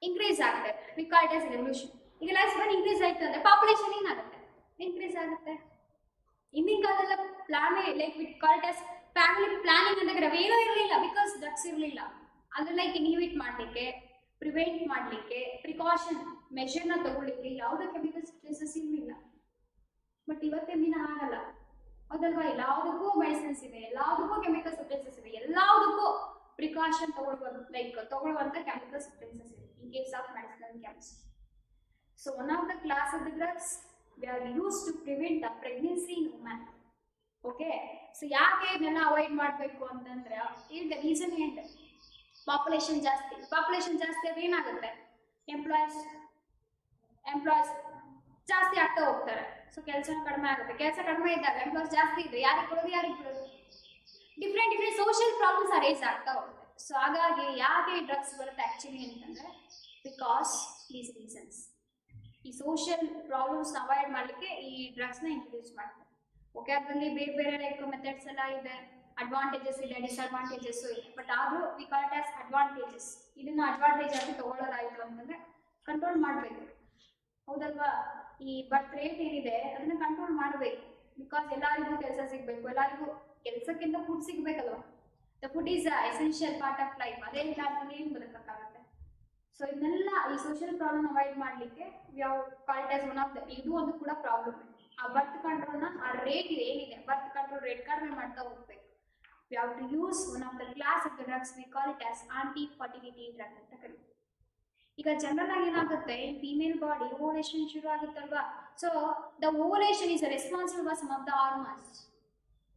increase ಆಗುತ್ತೆ. we call it as revolution. ಈಗ life span increase ಆಯ್ತು ಅಂದ್ರೆ population ಏನಾಗುತ್ತೆ, increase ಆಗುತ್ತೆ. ಹಿಂದಿನ ಕಾಲದಲ್ಲ plan like we call it as family planning ಅಂತ ಏನೂ ಇರಲಿಲ್ಲ, ಬಿಕಾಸ್ ಡ್ರಗ್ಸ್ ಇರಲಿಲ್ಲ. ಅದು ಲೈಕ್ ಇನ್ಹಿಬಿಟ್ ಮಾಡಲಿಕ್ಕೆ, ಪ್ರಿವೆಂಟ್ ಮಾಡಲಿಕ್ಕೆ, ಪ್ರಿಕಾಷನ್ ಮೆಷರ್ನ ತಗೊಳ್ಳಿಕ್ಕೆ ಯಾವುದೇ ಕೆಮಿಕಲ್ ಸಬ್ಸ್ಟೆನ್ಸಸ್ ಇರಲಿಲ್ಲ. ಬಟ್ ಇವತ್ತಿನ ದಿನ ಆಗಲ್ಲ, ಹೌದಲ್ವಾ? ಎಲ್ಲದಕ್ಕೂ ಮೆಡಿಸಿನ್ಸ್ ಇದೆ, ಎಲ್ಲದಕ್ಕೂ ಕೆಮಿಕಲ್ ಸಬ್ಸ್ಟೆನ್ಸಸ್ ಇದೆ, ಎಲ್ಲದಕ್ಕೂ ಪ್ರಿಕಾಷನ್ ತಗೊಳ್ಳುವಂತ ಕೆಮಿಕಲ್ ಸಬ್ಸ್ಟೆನ್ಸಸ್ ಇದೆ ಇನ್ case of medicinal chemistry. So one of the class of the drugs they are used to prevent the pregnancy in women. Okay, so ಯಾಕೆ ಇದನ್ನೆಲ್ಲ ಅವಾಯ್ಡ್ ಮಾಡಬೇಕು ಅಂತಂದ್ರೆ the reason ಏನು, population ಜಾಸ್ತಿ ಅದು ಏನಾಗುತ್ತೆ, ಎಂಪ್ಲಾಯ್ಸ್ ಜಾಸ್ತಿ ಆಗ್ತಾ ಹೋಗ್ತಾರೆ. ಸೊ ಕೆಲಸ ಕಡಿಮೆ ಆಗುತ್ತೆ, ಕೆಲಸ ಕಡಿಮೆ ಇದ್ದಾಗ ಎಂಪ್ಲಾಯ್ಸ್ ಜಾಸ್ತಿ ಇದ್ರೆ ಯಾರಿಗೆ ಕೊಡೋದು, ಡಿಫ್ರೆಂಟ್ ಸೋಷಿಯಲ್ ಪ್ರಾಬ್ಲಮ್ಸ್ ಅರೇಸ್ ಆಗ್ತಾ ಹೋಗುತ್ತೆ. ಸೊ ಹಾಗಾಗಿ ಯಾಕೆ ಡ್ರಗ್ಸ್ ಬರುತ್ತೆ ಆಕ್ಚುಲಿ ಅಂತಂದ್ರೆ ಬಿಕಾಸ್ ದೀಸ್ ರೀಸನ್ಸ್. ಈ ಸೋಷಿಯಲ್ ಪ್ರಾಬ್ಲಮ್ಸ್ ಅವಾಯ್ಡ್ ಮಾಡಲಿಕ್ಕೆ ಈ ಡ್ರಗ್ಸ್ ನ ಇಂಟ್ರೊಡ್ಯೂಸ್ ಮಾಡ್ತಾರೆ. ಓಕೆ, ಅದರಲ್ಲಿ ಬೇರೆ ಲೈಕ್ ಮೆಥಡ್ಸ್ ಎಲ್ಲ ಇದೆ, ಅಡ್ವಾಂಟೇಜಸ್ ಇದೆ, ಡಿಸ್ಅಡ್ವಾಂಟೇಜಸ್ ಇದೆ. ಬಟ್ ಆದ್ರೂ V call it as advantages. ಇದನ್ನ ಅಡ್ವಾಂಟೇಜ್ ಆಗಿ ತಗೊಳ್ಳೋದಾಯ್ತು ಅಂತಂದ್ರೆ ಕಂಟ್ರೋಲ್ ಮಾಡಬೇಕು, ಹೌದಲ್ವಾ? ಈ ಬರ್ತ್ ರೇಟ್ ಏನಿದೆ ಅದನ್ನ ಕಂಟ್ರೋಲ್ ಮಾಡಬೇಕು. ಬಿಕಾಸ್ ಎಲ್ಲರಿಗೂ ಕೆಲಸ ಸಿಗ್ಬೇಕು, ಎಲ್ಲರಿಗೂ ಕೆಲಸಕ್ಕಿಂತ ಫುಡ್ ಸಿಗ್ಬೇಕಲ್ವಾ? The food is essential part of life. ಅದೇ ಇಲ್ಲ ಅಂದ್ರೆ ಏನು ಬದುಕಕ್ಕಾಗುತ್ತೆ? ಸೊ ಇದನ್ನೆಲ್ಲ ಈ ಸೋಷಿಯಲ್ ಪ್ರಾಬ್ಲಮ್ ಅವಾಯ್ಡ್ ಮಾಡಲಿಕ್ಕೆ ಯಾವ ಕಾಲ್ಟ್ ಆಸ್ ಒನ್ ಆಫ್ ದ ಇದು ಒಂದು ಕೂಡ ಪ್ರಾಬ್ಲಮ್. ಆ ಬರ್ತ್ ಕಂಟ್ರೋಲ್ನ ಆ ರೇಟ್ ಏನಿದೆ ಬರ್ತ್ ಕಂಟ್ರೋಲ್ ರೇಟ್ ಕಡಿಮೆ ಮಾಡ್ತಾ ಹೋಗ್ಬೇಕು. We have to use one of the class of the drugs, we call it as anti fertility drug ಅಂತ ಕರೀತೀವಿ. ಈಗ ಜನರಲ್ ಆಗಿ ಏನಾಗುತ್ತೆ, ಫೀಮೇಲ್ ಬಾಡಿ ಓವಲೇಷನ್ ಶುರು ಆಗುತ್ತಲ್ವಾ, so the ovulation is responsible for some of the hormones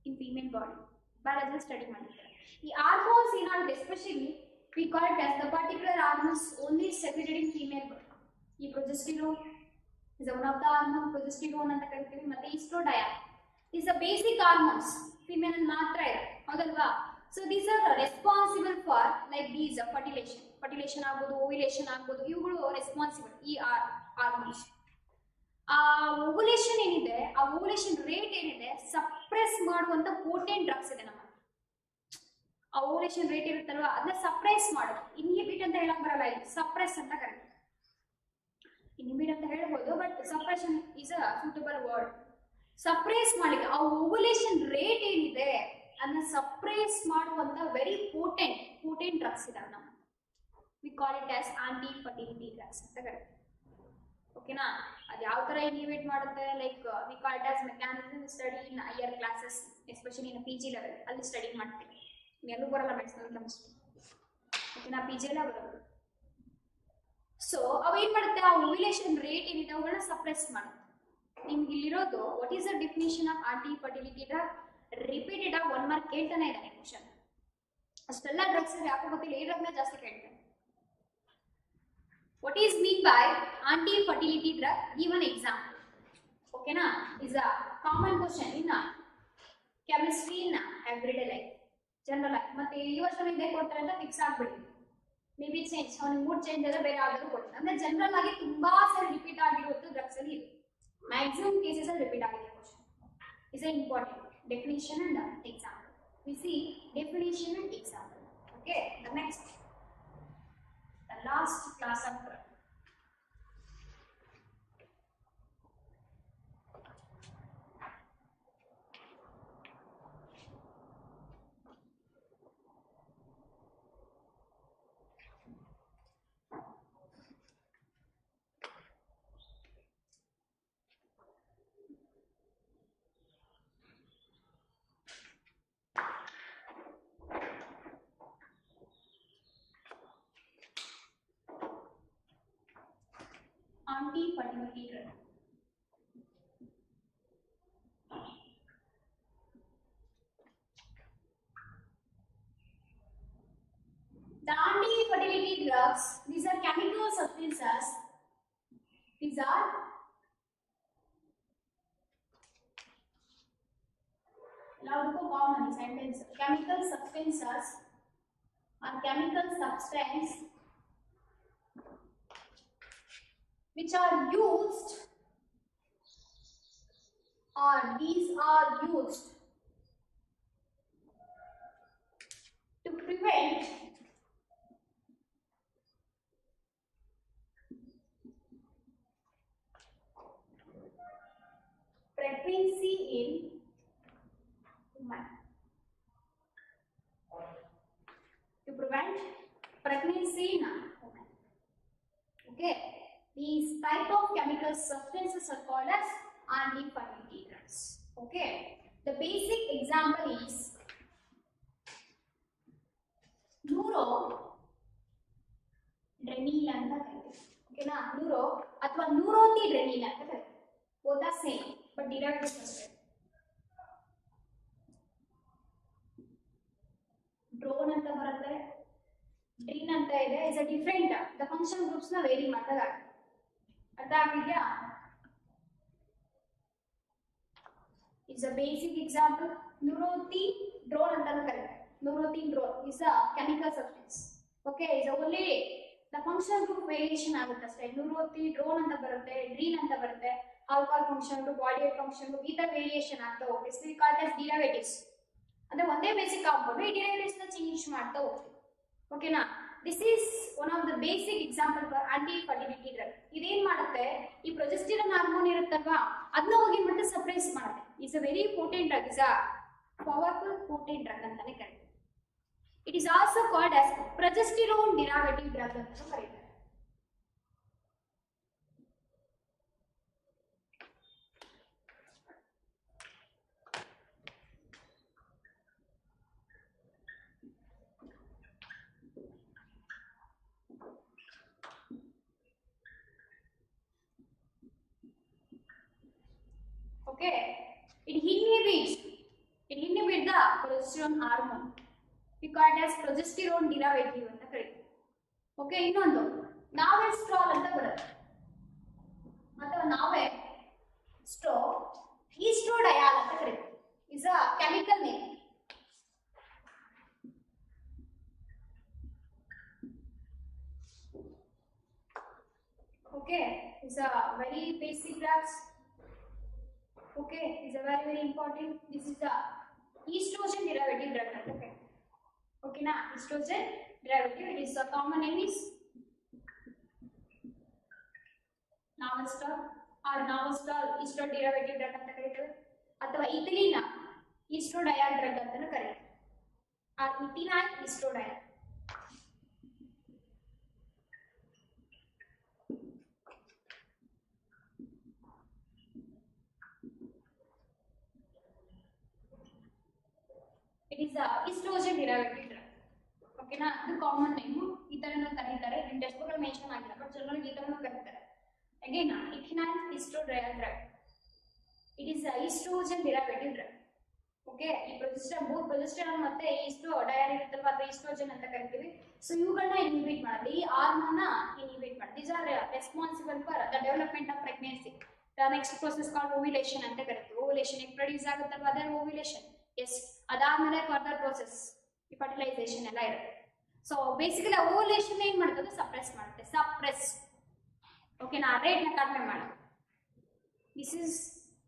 in female body. Biology study ಮಾಡಿದ್ದಾರೆ. ಈ hormones ಏನಾಗುತ್ತೆ, especially we call it as the particular hormones only secreted in female body. ಈ ಪ್ರೊಜೆಸ್ಟಿರೋನ್ is one of the hormone, ಪ್ರೊಜೆಸ್ಟಿರೋನ್ ಅಂತ ಕರಿತೀವಿ. ಮತ್ತೆ ಈಸ್ಟ್ರೋಡಯಾನ್ is the basic hormones female ಅಲ್ಲಿ ಮಾತ್ರ ಇದೆ, ಹೌದಲ್ವಾ? So these are responsible for like these fertilization ಆಗ್ಬೋದು, ovulation ಆಗ್ಬೋದು, ಇವುಗಳು ರೆಸ್ಪಾನ್ಸಿಬಲ್ ಈ ಹಾರ್ಮೋನ್ಸ್. ಆ ಓವ್ಯುಲೇಷನ್ ಏನಿದೆ, ಆ ಓವ್ಯುಲೇಷನ್ ರೇಟ್ ಏನಿದೆ ಸಪ್ರೆಸ್ ಮಾಡುವಂತ ಪೋಟೆಂಟ್ ಡ್ರಗ್ಸ್ ಇದೆ ನಮ್ಮ. ಆ ಓವಲೇಷನ್ ರೇಟ್ ಇರುತ್ತಲ್ವಾ ಅದನ್ನ ಸಪ್ರೆಸ್ ಮಾಡೋದು. ಇನ್ಹಿಬಿಟ್ ಅಂತ ಹೇಳಕ್ ಬರಲ್ಲ, ಇಲ್ಲಿ ಸಪ್ರೆಸ್ ಅಂತ ಕರೀತೀವಿ. ಇನ್ಹಿಬಿಟ್ ಅಂತ ಹೇಳ್ಬೋದು, but suppression is a suitable word. Suppress ಮಾಡಿದ್ರೆ ಆ ಓವಲೇಷನ್ ರೇಟ್ ಏನಿದೆ ಅದನ್ನ ಸಪ್ರೆಸ್ ಮಾಡುವಂತ ವೆರಿ ಪೋಟೆಂಟ್ ಡ್ರಗ್ಸ್ ಇದಾವೆ ನಮ್ಮ. We call it as anti fertility drugs ಅಂತ ಕರೀತೀವಿ. ಓಕೆನಾ? ಅದು ಯಾವ ತರ ಇನ್ಹಿಬಿಟ್ ಮಾಡುತ್ತೆ, like we call it as mechanism study in higher classes, especially in PG level ಅಲ್ಲಿ ಸ್ಟಡಿ ಮಾಡ್ತೀವಿ. ಎಲ್ಲೂ ಬರಲ್ಲ ಮೆಡಿಸಿನಲ್ ಕೆಮಿಸ್ಟ್ರಿ, ಓಕೆನಾ? PG ಎಲ್ಲ ಬರೋದು. ಸೊ ಅವೇನ್ ಮಾಡುತ್ತೆ, ಆ ಓವ್ಯುಲೇಷನ್ ರೇಟ್ ಏನಿದೆ ಅವುಗಳನ್ನ ಸಪ್ರೆಸ್ ಮಾಡುತ್ತೆ. ನಿಮ್ಗೆ ಇಲ್ಲಿರೋದು what is the definition of anti fertility drug? Repeated ಆಗಿ 1 ಮಾರ್ಕ್ ಕೇಳ್ತಾನೆ ಇದ್ದಾನೆ ಕ್ವಶನ್. ಅಷ್ಟೆಲ್ಲ ಡ್ರಗ್ಸ್ ಯಾಕೋ ಗೊತ್ತಿಲ್ಲ, ಈ ಡ್ರಗ್ನ ಜಾಸ್ತಿ ಕೇಳ್ತಾನೆ. What is mean by anti fertility drug? Give an example. ಓಕೆನಾ? Is a common question in chemistry in everyday life, general ಆಗಿ. ಮತ್ತೆ ಈ ವರ್ಷ ಇದೇ ಕೊಡ್ತಾರೆ ಅಂತ ಫಿಕ್ಸ್ ಆಗ್ಬಿಡಿ. ಮೇ ಬಿ ಚೇಂಜ್, ಅವ್ನಿಗೆ ಮೂಡ್ ಚೇಂಜ್ ಆದ್ರೆ ಬೇರೆ ಯಾವ್ದಾದ್ರು ಕೊಡ್ತಾರೆ. ಅಂದ್ರೆ ಜನರಲ್ ಆಗಿ ತುಂಬಾ ಸರಿ ರಿಪೀಟ್ ಆಗಿರುವುದು ಡ್ರಗ್ಸ್ ಅಲ್ಲಿ ಇದೆ. ಮ್ಯಾಕ್ಸಿಮಮ್ ಕೇಸಸ್ ಅಲ್ಲಿ ರಿಪೀಟ್ ಆಗಿದೆ question. Is a important definition and example. We see definition and example. Okay, the next, the last class of drug. Anti fertility drug. The anti-fertility drugs, these are chemical substances. These are common sentence. Chemical substances or chemical substance which are used, or these are used to prevent pregnancy in women. To prevent pregnancy in women. Okay. These type of chemical substances are called as anti-fertility drugs. Okay. The basic example is neurodrenil anta karite. Okay na? Neuro athwa neurothedrenil anta karite. Both are same but derivatives are different. Drone anta barutte, ಡ್ರಿನ್ ಅಂತ ಇದೆ. Is a different, the function groups ನ vary ಮಾಡಿದಾಗ ಅರ್ಥ ಆಗಿದೆಯಾ? Is a basic example. Norethindrone ಅಂತ ಕರೀತಾರೆ. Norethindrone is a chemical substance. Okay, is only the function group variation ಆಗುತ್ತೆ ಅಷ್ಟೇ. ನ್ಯೂರೋಥಿಡ್ರೋನ್ ಅಂತ ಬರುತ್ತೆ, ಡ್ರೀನ್ ಅಂತ ಬರುತ್ತೆ, alcohol function group, body weight function group, ಈ ತರ ವೇರಿಯೇಷನ್ ಆಗ್ತಾ ಹೋಗುತ್ತೆ. Is called as derivatives. ಅಂದ್ರೆ ಒಂದೇ ಬೇಸಿಕ್ ಕಾಂಪೌಂಡ್ ಈ ಡಿರೈವೇಟಿವ್ಸ್ ನ ಚೇಂಜ್ ಮಾಡ್ತಾ ಹೋಗ್ತೀವಿ. ಓಕೆನಾ? This is one of the basic example for aunty fertility drug. ಇದೇನ್ ಮಾಡುತ್ತೆ, ಈ ಪ್ರೊಜೆಸ್ಟಿರಾನ್ ಹಾರ್ಮೋನ್ ಇರುತ್ತಲ್ವಾ ಅದನ್ನ ಹೋಗಿ ಮತ್ತೆ ಸಪ್ರೆಸ್ ಮಾಡುತ್ತೆ. Is a very potent drug, is a powerful potent drug ಅಂತಾನೆ ಕರೀತಾರೆ. It is also called as progesterone derivative drug ಅಂತ ಕರೀತಾರೆ. Okay, it inhibits the progesterone hormone. We call it as progesterone derivative ಅಂತ ಕರೀತೀವಿ. Okay, ಇನ್ನೊಂದು ನಾವೆಸ್ಟ್ರಾಲ್ ಅಂತ ಬರುತ್ತೆ ಅಥವಾ ಈಸ್ಟ್ರೋಡಯಾಲ್ ಅಂತ ಕರೀತೀವಿ. Is a chemical name. Okay, it's a very basic drugs. Okay, it's a very important. This is a estrogen derivative drug. Okay, na estrogen derivative. It is a common name is Navestrol or Navestrol estrogen derivative drug ಅಂತ ಕರೀತಾರೆ ಅಥವಾ ethylene ಈಸ್ಟ್ರೋಡಯಾಲ್ drug ಅಂತ ಕರೀತಾರೆ. ಆ ಇಥಿಲೈನ್ ಈಸ್ಟ್ರೋಡಯಾಲ್. It is a estrogen derivative drug. Okay na, the common name ಈ ತರನು ಕರೀತಾರೆ. ಇನ್ text book ಅಲ್ಲಿ mention ಆಗಿಲ್ಲ, ಬಟ್ ಜನರಲ್ ಈ ತರನು ಕರೀತಾರೆ. Again, ethylene estradiol drug. It is a estrogen derivative drug. Okay, ಈ ಪ್ರೊಜೆಸ್ಟರಾನ್ ಮತ್ತೆ ಈಸ್ಟ್ರೋಡಯಾಲ್ ಇರುತ್ತಲ್ವಾ, ಅಥವಾ ಈಸ್ಟ್ರೋಜನ್ ಅಂತ ಕರಿತೀವಿ. ಸೊ ಇವುಗಳನ್ನ ಇನ್ಹಿಬಿಟ್ ಮಾಡುತ್ತೆ, ಈ ಹಾರ್ಮೋನ್ ಇನ್ಹಿಬಿಟ್ ಮಾಡುತ್ತೆ. These are responsible for the development of pregnancy. The next process called ovulation ಅಂತ ಕರಿತೀವಿ. ಓವ್ಯುಲೇಷನ್ ಈಗ ಪ್ರೊಡ್ಯೂಸ್ ಆಗುತ್ತಲ್ವಾ, ಅದೇ ಓವ್ಯುಲೇಷನ್. ಎಸ್, ಅದಾದ್ಮೇಲೆ ಫರ್ದರ್ ಪ್ರೋಸೆಸ್ ಫರ್ಟಿಲೈಸೇಷನ್ ಎಲ್ಲ ಇರುತ್ತೆ. ಸೊ ಬೇಸಿಕಲಿ ಓವ್ಯುಲೇಷನ್ ಏನ್ ಮಾಡ್ತದೆ, ಸಪ್ರೆಸ್ ಮಾಡುತ್ತೆ. ಸಪ್ರೆಸ್, ಓಕೆನಾ, ರೇಟ್ ನ ಕಡಿಮೆ ಮಾಡುತ್ತೆ. This is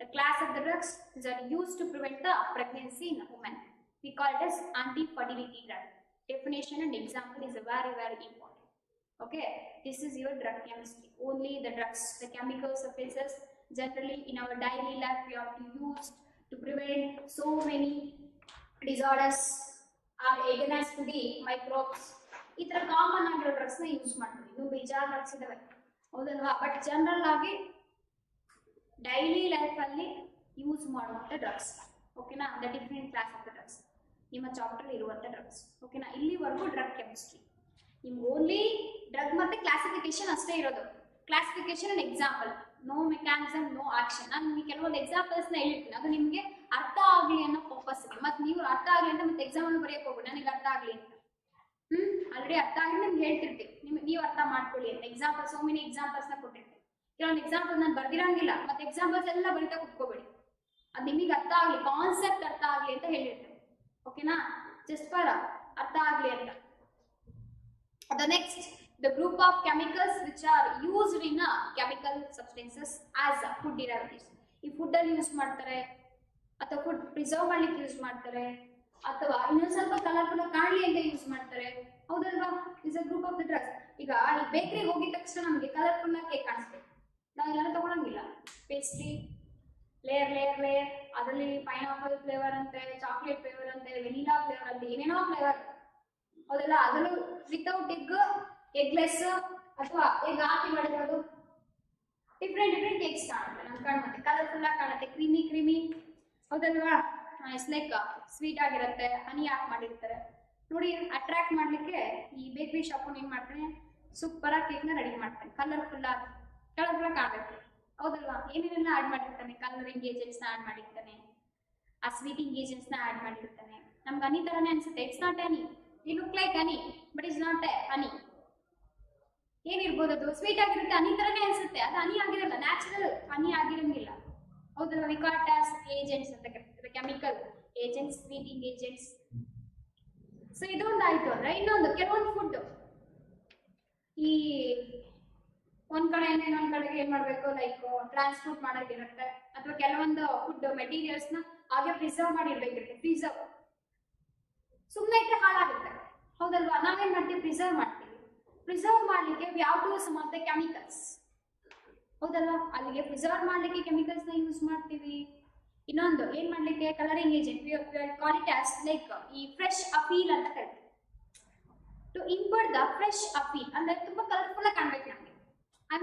the class of the drugs that are used to prevent the pregnancy in a woman. We call it as anti-fertility drug. Definition and example is very important. Okay, this is your drug chemistry. Only the drugs, the chemical substances generally in our daily life we have to use to prevent so many disorders or against to the microbes. ಇದರ common ಆಗಿರೋ drugs ನ use ಮಾಡ್ತೀವಿ. ಇನ್ನು ಬೇಜಾರು drugs ಇದಾವೆ, ಹೌದಲ್ವಾ? But general ಆಗಿ daily life ಅಲ್ಲಿ ಯೂಸ್ ಮಾಡುವಂತ ಡ್ರಗ್ಸ್. ಓಕೆನಾ, the different class of the drugs ನಿಮ್ಮ ಚಾಪ್ಟರ್ ಇರುವಂತ ಡ್ರಗ್ಸ್. ಓಕೆನಾ, ಇಲ್ಲಿವರೆಗೂ ಡ್ರಗ್ ಕೆಮಿಸ್ಟ್ರಿ ನಿಮ್ಗೆ ಓನ್ಲಿ ಡ್ರಗ್ ಮತ್ತೆ ಕ್ಲಾಸಿಫಿಕೇಶನ್ ಅಷ್ಟೇ ಇರೋದು. Classification and example, no mechanism, no action. ನಾನು ನಿಮಗೆ ಕೆಲವೊಂದು ಎಕ್ಸಾಂಪಲ್ಸ್ ನ ಹೇಳಿರ್ತೀನಿ, ಅದು ನಿಮಗೆ ಅರ್ಥ ಆಗ್ಲಿ ಅನ್ನೋ ಪರ್ಪಸ್. ಮತ್ತೆ ನೀವು ಅರ್ಥ ಆಗ್ಲಿ ಅಂತ ಮತ್ತೆ ಎಕ್ಸಾಮ್ ಅನ್ನು ಬರೆಯಕ್ಕೆ ಹೋಗ್ಬಿಡಿ ನನಗೆ ಅರ್ಥ ಆಗ್ಲಿ ಅಂತ. ಆಲ್ರೆಡಿ ಅರ್ಥ ಆಗಿ ನಿಮ್ಗೆ ಹೇಳ್ತಿರ್ತೀವಿ, ನೀವು ಅರ್ಥ ಮಾಡ್ಕೊಳ್ಳಿ ಅಂತ. ಎಕ್ಸಾಂಪಲ್, ಸೋ ಮೆನಿ ಎಕ್ಸಾಂಪಲ್ಸ್ ನ ಕೊಟ್ಟಿರ್ತೀವಿ. ಕೆಲವೊಂದು ಎಕ್ಸಾಂಪಲ್ ನಾನು ಬರ್ದಿರಂಗಿಲ್ಲ, ಮತ್ತೆ ಎಕ್ಸಾಂಪಲ್ಸ್ ಎಲ್ಲ ಬರಿತಾ ಕುತ್ಕೋಬೇಡಿ. ಅದು ನಿಮಗೆ ಅರ್ಥ ಆಗ್ಲಿ, ಕಾನ್ಸೆಪ್ಟ್ ಅರ್ಥ ಆಗ್ಲಿ ಅಂತ ಹೇಳಿರ್ತೇವೆ. ಓಕೆನಾ, ಜಸ್ಟ್ ಫಾರ್ ಅರ್ಥ ಆಗ್ಲಿ ಅಂತ. The next, the group of chemicals which are used in chemical substances as food derivatives. ಈ ಫುಡ್ ಅಲ್ಲಿ ಯೂಸ್ ಮಾಡ್ತಾರೆ, ಅಥವಾ ಫುಡ್ ಪ್ರಿಸರ್ವ್ ಮಾಡ್ಲಿಕ್ಕೆ ಯೂಸ್ ಮಾಡ್ತಾರೆ, ಅಥವಾ ಇನ್ನೊಂದು ಸ್ವಲ್ಪ ಕಲರ್ಫುಲ್ ಕಾಣಲಿ ಅಂತ ಯೂಸ್ ಮಾಡ್ತಾರೆ, ಹೌದಲ್ವಾ? Is a group of the drugs. ಈಗ ಈ ಬೇಕರಿಗೆ ಹೋಗಿದ ತಕ್ಷಣ ನಮಗೆ ಕಲರ್ಫುಲ್ ಕೇಕ್ ಕಾಣಿಸ್ಬೇಕು, ನಾವೆಲ್ಲ ತಗೊಳಂಗಿಲ್ಲ. ಪೇಸ್ಟ್ರಿ ಲೇಯರ್ ಲೇಯರ್ ಲೇಯರ್, ಅದರಲ್ಲಿ ಪೈನಾಪಲ್ ಫ್ಲೇವರ್ ಅಂತೆ, ಚಾಕ್ಲೇಟ್ ಫ್ಲೇವರ್ ಅಂತೆ, ವೆನಿಲಾ ಫ್ಲೇವರ್ ಅಂತೆ, ಏನೇನೋ ಫ್ಲೇವರ್, ಹೌದಲ್ಲ? ಅದರಲ್ಲೂ ವಿತೌಟ್ ಎಗ್ಲೆಸ್ ಅಥವಾ ಎಗ್ ಹಾಕಿ ಮಾಡಿರೋದು ಡಿಫ್ರೆಂಟ್ ಕೇಕ್ಸ್ ಕಾಣುತ್ತೆ ನಮ್ಮ ಕಣ್ಣು ಮುಂದೆ. ಕಲರ್ಫುಲ್ ಆಗಿ ಕಾಣುತ್ತೆ, ಕ್ರೀಮಿ, ಹೌದಲ್ವಾ? ಇಟ್ಸ್ ಲೈಕ್ ಸ್ವೀಟ್ ಆಗಿರುತ್ತೆ, ಹನಿ ಹಾಕಿ ಮಾಡಿರ್ತಾರೆ ನೋಡಿ. ಅಟ್ರಾಕ್ಟ್ ಮಾಡ್ಲಿಕ್ಕೆ ಈ ಬೇಕರಿ ಶಾಪ್ ಏನ್ ಮಾಡ್ತಾನೆ, ಸೂಪರ್ ಆಗಿ ಕೇಕ್ ನ ರೆಡಿ ಮಾಡ್ತಾನೆ, ಕಲರ್ಫುಲ್ ಆಗಿ ಕಾಣಬೇಕು, ಹೌದಲ್ವಾ? ಏನೇನೆಲ್ಲ ಆಡ್ ಮಾಡಿರ್ತಾನೆ, ಕಲರಿಂಗ್ ಏಜೆಂಟ್ಸ್ ನ ಆಡ್ ಮಾಡಿರ್ತಾನೆ, ಆ ಸ್ವೀಟ್ ಇಂಗ್ರೀಡಿಯೆಂಟ್ಸ್ ನ ಆಡ್ ಮಾಡಿರ್ತಾನೆ. ನಮ್ಗೆ ಹನಿ ತರನೇ ಅನ್ಸುತ್ತೆ. It's not honey, it look like honey but it's not honey. ಏನಿರ್ಬೋದು, ಅದು ಸ್ವೀಟ್ ಆಗಿರುತ್ತೆ, ಹನಿ ತರನೇ ಅನ್ಸುತ್ತೆ, ಅದು ಹನಿ ಆಗಿರಲ್ಲ, ನ್ಯಾಚುರಲ್ ಹನಿ ಆಗಿರಂಗಿಲ್ಲ, ಹೌದಲ್ವಾ? V call it as agents ಅಂತ ಕರೀತಾರೆ, ಕೆಮಿಕಲ್ ಏಜೆಂಟ್ಸ್, ಸ್ವೀಟಿಂಗ್ ಏಜೆಂಟ್ಸ್. ಸೊ ಇದೊಂದು ಆಯ್ತು ಅಂದ್ರೆ ಇನ್ನೊಂದು, ಕೆಲವೊಂದು ಫುಡ್ ಈ ಒಂದ್ ಕಡೆಯಿಂದ ಇನ್ನೊಂದ್ ಕಡೆಗೆ ಏನ್ ಮಾಡ್ಬೇಕು, ಲೈಕ್ ಟ್ರಾನ್ಸ್ಪೋರ್ಟ್ ಮಾಡೋದಿರುತ್ತೆ, ಅಥವಾ ಕೆಲವೊಂದು ಫುಡ್ ಮೆಟೀರಿಯಲ್ಸ್ ನ ಹಾಗೆ ಪ್ರಿಸರ್ವ್ ಮಾಡಿರ್ಬೇಕಿರುತ್ತೆ. ಪ್ರಿಸರ್ವ್ ಸುಮ್ಮನೆ ಇಟ್ಟರೆ ಹಾಳಾಗುತ್ತೆ, ಹೌದಲ್ವಾ? ನಾವೇನ್ ಮಾಡ್ತೀವಿ, ಪ್ರಿಸರ್ವ್ ಮಾಡ್ತೀವಿ. ಪ್ರಿಸರ್ವ್ ಮಾಡ್ಲಿಕ್ಕೆ we have to use some of the chemicals, ಹೌದಲ್ವಾ? ಅಲ್ಲಿಗೆ ಪ್ರಿಸರ್ವ್ ಮಾಡ್ಲಿಕ್ಕೆ ಕೆಮಿಕಲ್ಸ್ ನ ಯೂಸ್ ಮಾಡ್ತೀವಿ. ಇನ್ನೊಂದು ಏನ್ ಮಾಡ್ಲಿಕ್ಕೆ, colouring agent, call it as like ಈ ಫ್ರೆಶ್ ಅಪೀಲ್ ಅಂತ ಕರಿತೀವಿ. To import the fresh appeal ಅಂದ್ರೆ ತುಂಬಾ ಕಲರ್ಫುಲ್ ಆಗಿ ಕಾಣ್ಬೇಕು ನಮ್ಗೆ.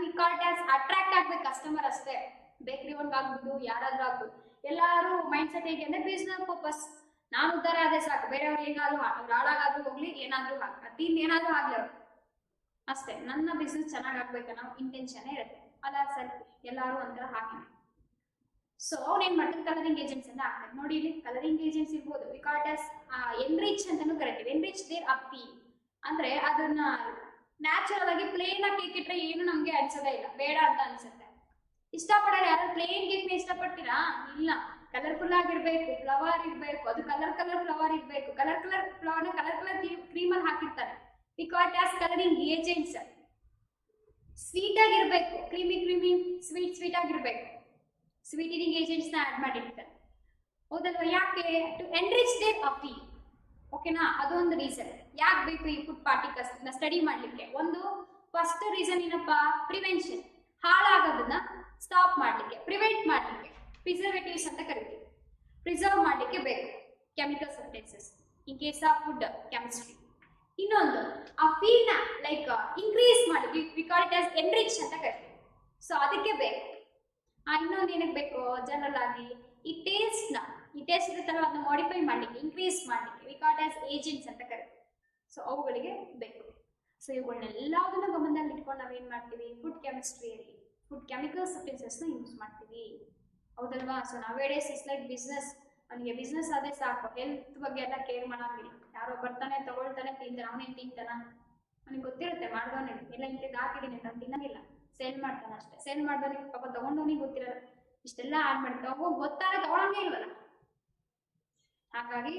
We call it as attract ಆಗ್ಬೇಕು ಕಸ್ಟಮರ್ ಅಷ್ಟೇ. ಬೇಕರಿ ಒಳಗೆ ಆಗ್ಬೋದು, ಯಾರಾದ್ರೂ ಆಗ್ಬೋದು. ಎಲ್ಲಾರು ಮೈಂಡ್ ಸೆಟ್ ಹೇಗೆ ಅಂದ್ರೆ ಬಿಸ್ನೆಸ್ ಪರ್ಪಸ್, ನಾನು ಉದ್ದಾರ ಆದ್ರೆ ಸಾಕು, ಬೇರೆಯವ್ರು ಹೇಗಾದ್ರು ಅವ್ರು ಹಾಳಾಗಾದ್ರೂ ಹೋಗ್ಲಿ, ಏನಾದ್ರೂ ಆಗ್ಲಿ, ಅತಿಂದ ಏನಾದ್ರೂ ಆಗ್ಲಿ ಅವ್ರು ಅಷ್ಟೇ. ನನ್ನ ಬಿಸ್ನೆಸ್ ಚೆನ್ನಾಗಿ ಆಗ್ಬೇಕನ್ನೋ ಇಂಟೆನ್ಷನ್ ಇರುತ್ತೆ. ಅಲ್ಲ ಸರ್, ಎಲ್ಲಾರು ಒಂಥರ ಹಾಗೆ. ಸೊ ಅವ್ನೇನ್ ಮಾಡ್ತಾನೆ ಕಲರಿಂಗ್ ಏಜೆಂಟ್ಸ್ ಅಂತ ಹಾಕ್ತಾರೆ. ನೋಡಿ ಇಲ್ಲಿ ಕಲರಿಂಗ್ ಏಜೆಂಟ್ಸ್ ಇರ್ಬೋದು. V call it as enrich ಅಂತಾನು ಕರಿತೀವಿ. ಎನ್ರಿಚ್ ದೇರ್ ಅಪೀಲ್ ಅಂದ್ರೆ ಅದನ್ನ ನ್ಯಾಚುರಲ್ ಆಗಿ ಪ್ಲೇನ್ ಆಗಿ ಕೇಕ್ ಇಟ್ರೆ ಏನು ನಮ್ಗೆ ಅನ್ಸೋದೇ ಇಲ್ಲ, ಬೇಡ ಅಂತ ಅನ್ಸುತ್ತೆ. ಇಷ್ಟಪಡೋರು ಯಾರು ಪ್ಲೇನ್ ಕೇಕ್ ಇಷ್ಟಪಡ್ತೀರಾ? ಇಲ್ಲ, ಕಲರ್ಫುಲ್ ಆಗಿರ್ಬೇಕು, ಫ್ಲವರ್ ಇರ್ಬೇಕು, ಅದು ಕಲರ್ ಫ್ಲವರ್ ಇರ್ಬೇಕು, ಕಲರ್ ಫ್ಲವರ್ನ ಕಲರ್ ಕ್ರೀಮ್ ಅಲ್ಲಿ ಹಾಕಿರ್ತಾರೆ. We call it as colouring agents. Sweet ಆಗಿರ್ಬೇಕು, ಕ್ರೀಮಿ ಸ್ವೀಟ್ ಆಗಿರ್ಬೇಕು, ಸ್ವೀಟನಿಂಗ್ ಏಜೆಂಟ್ಸ್ ನ ಆಡ್ ಮಾಡಿರ್ತಾರೆ. ಹೌದಲ್ವಾ? ಯಾಕೆ? To enrich their appeal. ಓಕೆನಾ? ಅದೊಂದು ರೀಸನ್ ಯಾಕೆ ಬೇಕು ಈ ಫುಡ್ ಪಾರ್ಟಿಕಲ್ಸ್ ನ ಸ್ಟಡಿ ಮಾಡ್ಲಿಕ್ಕೆ. ಒಂದು ಫಸ್ಟ್ ರೀಸನ್ ಏನಪ್ಪಾ? ಪ್ರಿವೆನ್ಷನ್, ಹಾಳಾಗೋದನ್ನ ಸ್ಟಾಪ್ ಮಾಡ್ಲಿಕ್ಕೆ, ಪ್ರಿವೆಂಟ್ ಮಾಡ್ಲಿಕ್ಕೆ. ಪ್ರಿಸರ್ವೇಟಿವ್ಸ್ ಅಂತ ಕರಿತೀವಿ. ಪ್ರಿಸರ್ವ್ ಮಾಡ್ಲಿಕ್ಕೆ ಬೇಕು chemical substances in case of food chemistry. ಇನ್ನೊಂದು ಆ ಫೀಲ್ ನ ಲೈಕ್ ಇನ್ಕ್ರೀಸ್ ಮಾಡಿ, V call it as enrich ಅಂತ ಕರಿತೀವಿ. ಸೊ ಅದಕ್ಕೆ ಬೇಕು. ಇನ್ನೊಂದು ಏನಕ್ಕೆ ಬೇಕು? ಜನರಲ್ ಆಗಿ ಈ ಟೇಸ್ಟ್ ಇರುತ್ತಲ್ಲ, ಅದನ್ನ ಮಾಡಿಫೈ ಮಾಡ್ಲಿಕ್ಕೆ, ಇನ್ಕ್ರೀಸ್ ಮಾಡ್ಲಿಕ್ಕೆ V call it as agents ಅಂತ ಕರಿತೀವಿ. ಸೊ ಅವುಗಳಿಗೆ ಬೇಕು. ಸೊ ಇವುಗಳನ್ನೆಲ್ಲದನ್ನ ಗಮನದಲ್ಲಿ ಇಟ್ಕೊಂಡು ನಾವೇನ್ ಮಾಡ್ತೀವಿ? ಫುಡ್ ಕೆಮಿಸ್ಟ್ರಿಯಲ್ಲಿ ಫುಡ್ ಕೆಮಿಕಲ್ ಸಬ್ಸ್ಟೆನ್ಸಸ್ ನ ಯೂಸ್ ಮಾಡ್ತೀವಿ. ಹೌದಲ್ವಾ? So nowadays is like business. ಅವನಿಗೆ ಬಿಸ್ನೆಸ್ ಅದೇ ಸಾಕು, ಹೆಲ್ತ್ ಬಗ್ಗೆ ಎಲ್ಲ ಕೇರ್ ಮಾಡಂಗಿಲ್ಲ. ಯಾರೋ ಬರ್ತಾನೆ, ತಗೊಳ್ತಾನೆ, ತಿಂತಾನೆ. ಅವನೇನ್ ತಿಂತಾನ? ಅವನಿಗೆ ಗೊತ್ತಿರುತ್ತೆ ಮಾಡಿದವನಿಗೆ ಎಲ್ಲ ಇಂತಿದ್ದು ಹಾಕಿದೀನಿ ಅಂತ ತಿನ್ನಂಗಿಲ್ಲ, ಸೇಲ್ ಮಾಡ್ತಾನೆ ಅಷ್ಟೇ. ಸೇಲ್ ಮಾಡಿದವನಿಗೆ ಪಾಪ ತಗೊಂಡವನಿಗೆ ಗೊತ್ತಿರಲ್ಲ, ಇಷ್ಟೆಲ್ಲ ಆಡ್ ಮಾಡ್ತಾವ, ಗೊತ್ತಾರೆ ತಗೊಳಂಗೇ ಇಲ್ವಲ್ಲ. ಹಾಗಾಗಿ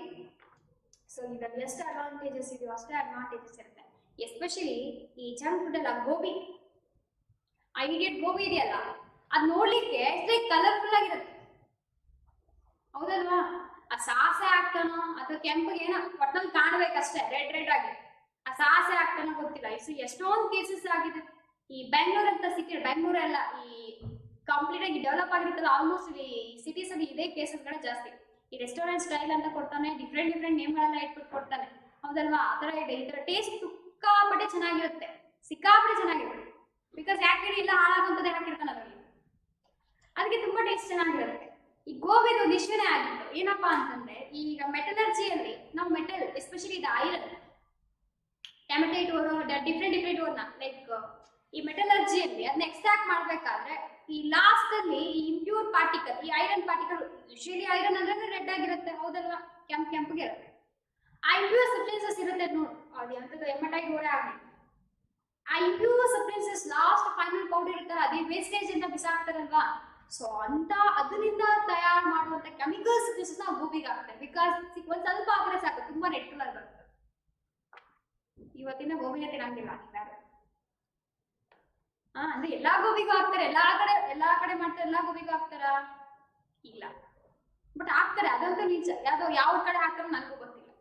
ಸೊ ಇದ್ರಲ್ಲಿ ಎಷ್ಟು ಅಡ್ವಾಂಟೇಜಸ್ ಇದೆಯೋ ಅಷ್ಟೇ ಅಡ್ವಾಂಟೇಜಸ್ ಇರುತ್ತೆ. ಎಸ್ಪೆಷಲಿ ಈ ಜಂಕ್ ಫುಡ್ ಅಲ್ಲ, ಗೋಬಿ, ಆ ಇಡಿಯಟ್ ಗೋಬಿ ಇದೆಯಲ್ಲ, ಅದ್ ನೋಡ್ಲಿಕ್ಕೆ ಎಷ್ಟು ಕಲರ್ಫುಲ್ ಆಗಿರುತ್ತೆ. ಹೌದಲ್ವಾ? ಆ ಸಾಸೆ ಹಾಕ್ತಾನೋ ಅಥವಾ ಕೆಂಪಗೆ ಏನೋ ಒಟ್ಟಲ್ಲಿ ಕಾಣ್ಬೇಕಷ್ಟೇ, ರೆಡ್ ಆಗಿ. ಆ ಸಾಸೆ ಹಾಕ್ತಾನೋ ಗೊತ್ತಿಲ್ಲ. ಎಷ್ಟೊಂದು ಕೇಸಸ್ ಆಗಿದೆ. ಈ ಬೆಂಗಳೂರು ಅಂತ ಸಿಟಿ, ಬೆಂಗಳೂರೆಲ್ಲ ಈ ಕಂಪ್ಲೀಟ್ ಆಗಿ ಡೆವಲಪ್ ಆಗಿರುತ್ತಲ್ಲ, ಆಲ್ಮೋಸ್ಟ್ ಈ ಸಿಟೀಸ್ ಅಲ್ಲಿ ಇದೇ ಕೇಸಸ್ಗಳೇ ಜಾಸ್ತಿ. ಈ ರೆಸ್ಟೋರೆಂಟ್ ಸ್ಟೈಲ್ ಅಂತ ಕೊಡ್ತಾನೆ, ಡಿಫ್ರೆಂಟ್ ನೇಮ್ಗಳೆಲ್ಲ ಇಟ್ಬಿಟ್ಟು ಕೊಡ್ತಾನೆ. ಹೌದಲ್ವಾ? ಆ ಥರ ಇದೆ. ಇದರ ಟೇಸ್ಟ್ ಸಿಕ್ಕಾಪಟ್ಟೆ ಚೆನ್ನಾಗಿರುತ್ತೆ, ಸಿಕ್ಕಾಪಟ್ಟೆ ಚೆನ್ನಾಗಿರುತ್ತೆ. ಬಿಕಾಸ್ ಯಾಕೆ ಇಲ್ಲ ಹಾಳಾಗುವಂಥದ್ದೇ ಹಾಕಿರ್ತಾನೆ ಅದರಲ್ಲಿ, ಅದಕ್ಕೆ ತುಂಬಾ ಟೇಸ್ಟ್ ಚೆನ್ನಾಗಿರುತ್ತೆ. ಈ ಗೋಬಿದು ಒಂದು ಇಶ್ಯೂನೇ ಆಗಿತ್ತು. ಏನಪ್ಪಾ ಅಂತಂದ್ರೆ, ಈಗ ಮೆಟಲರ್ಜಿಯಲ್ಲಿ ನಾವು ಮೆಟಲ್, ಎಸ್ಪೆಷಲಿ ಇದು ಐರನ್, ಟೆಮಟೇಟ್ ಓರ್ ಡಿಫ್ರೆಂಟ್ ಓರ್ನ ಲೈಕ್ ಈ ಮೆಟಲರ್ಜಿಯಲ್ಲಿ ಅದನ್ನ ಎಕ್ಸ್ಟ್ರಾಕ್ಟ್ ಮಾಡ್ಬೇಕಾದ್ರೆ ಈ ಲಾಸ್ಟ್ ಅಲ್ಲಿ ಈ ಇಂಪ್ಯೂರ್ ಪಾರ್ಟಿಕಲ್, ಈ ಐರನ್ ಪಾರ್ಟಿಕಲ್, ಯೂಶಲಿ ಐರನ್ ಅಂದ್ರೆ ರೆಡ್ ಆಗಿರುತ್ತೆ. ಹೌದಲ್ವಾ? ಕೆಂಪಗೆ ಇರುತ್ತೆ. ಆ ಇಂಪ್ಯೂರ್ ಸಬ್ಸ್ಟೆನ್ಸಸ್ ಇರುತ್ತೆ ನೋಡು, ಅದು ಎಂತದ್ದು ಎಮಟೈಟ್ ಓರೇ ಆಗಲಿ, ಆ impure substances last final powder ಇರ್ತಾರೆ, ಅದೇ ವೇಸ್ಟೇಜ್ ಅಂತ ಬಿಸಾಕ್ತಾರಲ್ವಾ. ಸೊ ಅಂತ ಅದರಿಂದ ತಯಾರು ಮಾಡುವಂತ ಕೆಮಿಕಲ್ ಸಬ್ಸ್ಟೆನ್ಸಸ್ ನಾವು ಗೋಬಿಗೆ ಹಾಕ್ತಾರೆ. ಬಿಕಾಸ್ ಒಂದ್ ಸ್ವಲ್ಪ ಹಾಕಿದ್ರೆ ಸಾಕು, ತುಂಬಾ ರೆಡ್ ಕಲರ್ ಬರುತ್ತೆ. ಇವತ್ತಿನ ಗೋಬಿನ ತಿನ್ನಂಗಿಲ್ಲ ನೀವ್ಯಾರು. ಅಂದ್ರೆ ಎಲ್ಲಾ ಗೋಬಿಗೂ ಹಾಕ್ತಾರೆ, ಎಲ್ಲಾ ಕಡೆ ಮಾಡ್ತಾರೆ, ಎಲ್ಲಾ ಗೋಬಿಗೂ ಹಾಕ್ತಾರ? ಇಲ್ಲ, ಬಟ್ ಹಾಕ್ತಾರೆ, ಅದಂತೂ ನಿಜ. ಯಾವ ಕಡೆ ಹಾಕ್ತಾರೋ ನನಗೂ ಗೊತ್ತಿಲ್ಲ.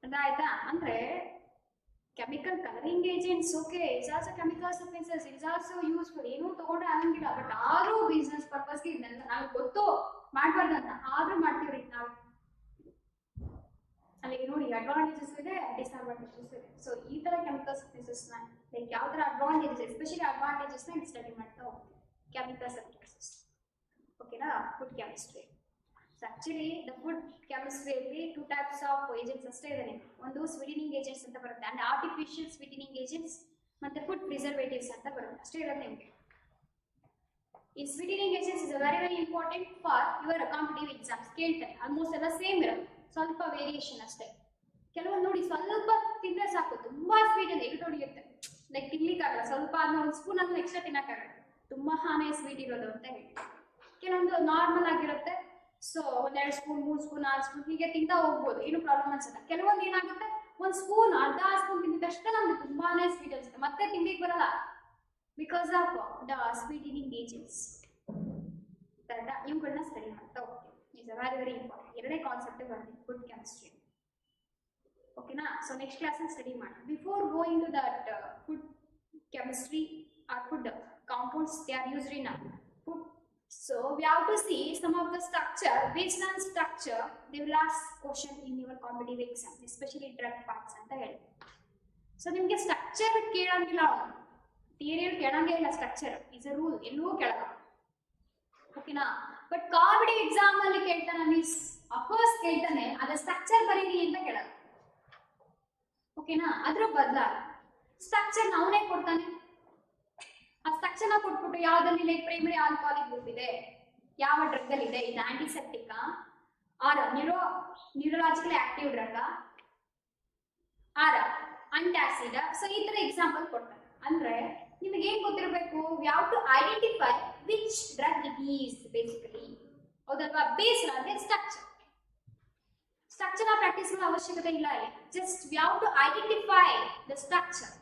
ಅದಾಯ್ತಾ? ಅಂದ್ರೆ chemical colouring agents, okay, it's also chemical substances, it's also useful. ಏನೂ ತಗೊಂಡ್ರೆ ಆಗಂಗಿಲ್ಲ. ಬಟ್ ಆದ್ರೂ ಬಿಸ್ನೆಸ್ ಪರ್ಪಸ್ಗೆ ಇದನ್ನೆಲ್ಲ ನಾವು ಗೊತ್ತು ಮಾಡ್ಬಾರ್ದು ಅಂತ ಆದ್ರೂ ಮಾಡ್ತೀವ್ರಿ ನಾವು. ಅಲ್ಲಿಗೆ ನೋಡಿ, ಅಡ್ವಾಂಟೇಜಸ್ ಇದೆ, ಡಿಸ್ಅಡ್ವಾಂಟೇಜಸ್ ಇದೆ. ಸೊ ಈ ತರ ಕೆಮಿಕಲ್ ಸಬ್ಸ್ಟೆನ್ಸಸ್ ನ ಲೈಕ್ ಯಾವ ತರ ಅಡ್ವಾಂಟೇಜಸ್, ಎಸ್ಪೆಷಲಿ ಅಡ್ವಾಂಟೇಜಸ್ ನ ಸ್ಟಡಿ ಮಾಡ್ತಾ ಹೋಗ್ತೀವಿ. ಕೆಮಿಕಲ್ ಸಬ್ಸ್ಟೆನ್ಸಸ್, ಓಕೆನಾ? Food chemistry. So actually the food ಕೆಮಿಸ್ಟ್ರಿಯಲ್ಲಿ 2 ಟೈಪ್ಸ್ ಆಫ್ ಏಜೆಂಟ್ಸ್ ಅಷ್ಟೇ ಇದೆ. ಒಂದು ಸ್ವೀಟನಿಂಗ್ ಏಜೆಂಟ್ಸ್ ಅಂತ ಬರುತ್ತೆ, ಅಂಡ್ ಆರ್ಟಿಫಿಷಿಯಲ್ ಸ್ವೀಟನಿಂಗ್ ಏಜೆಂಟ್ಸ್, ಮತ್ತೆ ಫುಡ್ ಪ್ರಿಸರ್ವೇಟಿವ್ಸ್ ಅಂತ ಬರುತ್ತೆ. ಅಷ್ಟೇ ಇರೋದು ನಿಮಗೆ. ಈ sweetening agents is very important for your competitive exams. ಕೇಳ್ತಾರೆ, ಆಲ್ಮೋಸ್ಟ್ ಎಲ್ಲ ಸೇಮ್ ಇರುತ್ತೆ, ಸ್ವಲ್ಪ ವೇರಿಯೇಷನ್ ಅಷ್ಟೇ. ಕೆಲವೊಂದು ನೋಡಿ ಸ್ವಲ್ಪ ತಿಂದ್ರೆ ಸಾಕು, ತುಂಬಾ ಸ್ವೀಟ್ ಇದೆ, ಎಗಟು ಹೊಡಿಯುತ್ತೆ, ಲೈಕ್ ತಿನ್ಲಿಕ್ಕಾಗಲ್ಲ. ಸ್ವಲ್ಪ ಅದನ್ನ ಒಂದು ಸ್ಪೂನ್ ಅನ್ನು ಎಕ್ಸ್ಟ್ರಾ ತಿನ್ನಕ್ಕಾಗಲ್ಲ, ತುಂಬಾನೇ ಸ್ವೀಟ್ ಇರೋದು ಅಂತ ಹೇಳಿ. ಕೆಲವೊಂದು ನಾರ್ಮಲ್ ಆಗಿರುತ್ತೆ, ಸೊ 1-2 ಸ್ಪೂನ್, 3 ಸ್ಪೂನ್, 6 ಸ್ಪೂನ್ ಹೀಗೆ ತಿಂತಾ ಹೋಗ್ಬೋದು, ಏನು ಪ್ರಾಬ್ಲಮ್ ಅನ್ಸಲ್ಲ. ಕೆಲವೊಂದು ಏನಾಗುತ್ತೆ, 1 ಸ್ಪೂನ್, ಅರ್ಧ ಸ್ಪೂನ್ ತಿಂದ ತಕ್ಷಣ ನಮ್ಗೆ ತುಂಬಾನೇ ಸ್ವೀಟ್ ಅನ್ಸುತ್ತೆ, ಮತ್ತೆ ತಿನ್ಲಿಕ್ಕೆ ಬರಲ್ಲ, because of the sweetening agents. ಕರೆಕ್ಟಾ? ಇವುಗಳನ್ನ ಸ್ಟಡಿ ಮಾಡ್ತಾ ಹೋಗ್ತೀವಿ. Is very important. ಎರಡೇ ಕಾನ್ಸೆಪ್ಟ್ ಬಂದಿದೆ ಫುಡ್ ಕೆಮಿಸ್ಟ್ರಿ. ಓಕೆನಾ? ಸೊ ನೆಕ್ಸ್ಟ್ ಕ್ಲಾಸ್ ಸ್ಟಡಿ ಮಾಡೋಣ. Before going to that food chemistry are food compounds they are used in food. So we have to see some of the structure. Based on structure, they will ask question in your competitive exam, especially drug parts ಅಂತ ಹೇಳಿ. So ನಿಮಗೆ structure ಕೇಳಂಗಿಲ್ಲ, ಅವನು ಥಿಯರಿಯಲ್ಲಿ ಕೇಳಂಗೇ ಇಲ್ಲ. Structure is a rule, ಎಲ್ಲೂ ಕೇಳಲ್ಲ. ಓಕೆನಾ? But competitive exam ಅಲ್ಲಿ ಕೇಳ್ತಾನೆ ಮಿಸ್, ಅಫ್ಕೋರ್ಸ್ ಕೇಳ್ತಾನೆ, ಅದ್ರ ಸ್ಟ್ರಕ್ಚರ್ ಬರೀರಿ ಅಂತ ಕೇಳಲ್ಲ. ಓಕೆನಾ? ಅದ್ರ ಬದಲ ಸ್ಟ್ರಕ್ಚರ್ ಅವನೇ ಕೊಡ್ತಾನೆ. ಆ ಸ್ಟ್ರಕ್ಚರ್ ನ ಕೊಟ್ಬಿಟ್ಟು ಯಾವ್ದಲ್ಲಿ ಲೈಕ್ ಪ್ರೈಮರಿ ಆಲ್ಕೋಹಾಲಿಕ್ ಗ್ರೂಪ್ ಇದೆ, ಯಾವ ಡ್ರಗ್ ಅಲ್ಲಿ ಇದೆ, ಇದು antiseptic or neurologically active drug or antacid. So ಈ ತರ ಎಕ್ಸಾಂಪಲ್ ಕೊಡ್ತಾರೆ. ಅಂದ್ರೆ ನಿಮಗೆ ಏನ್ ಗೊತ್ತಿರಬೇಕು, we have to identify which drug it is basically. ಹೌದಲ್ವಾ? Based on the structure. Structure practice ಮಾಡೋ ಅವಶ್ಯಕತೆ ಇಲ್ಲ ಇಲ್ಲಿ. Just we have to identify the structure.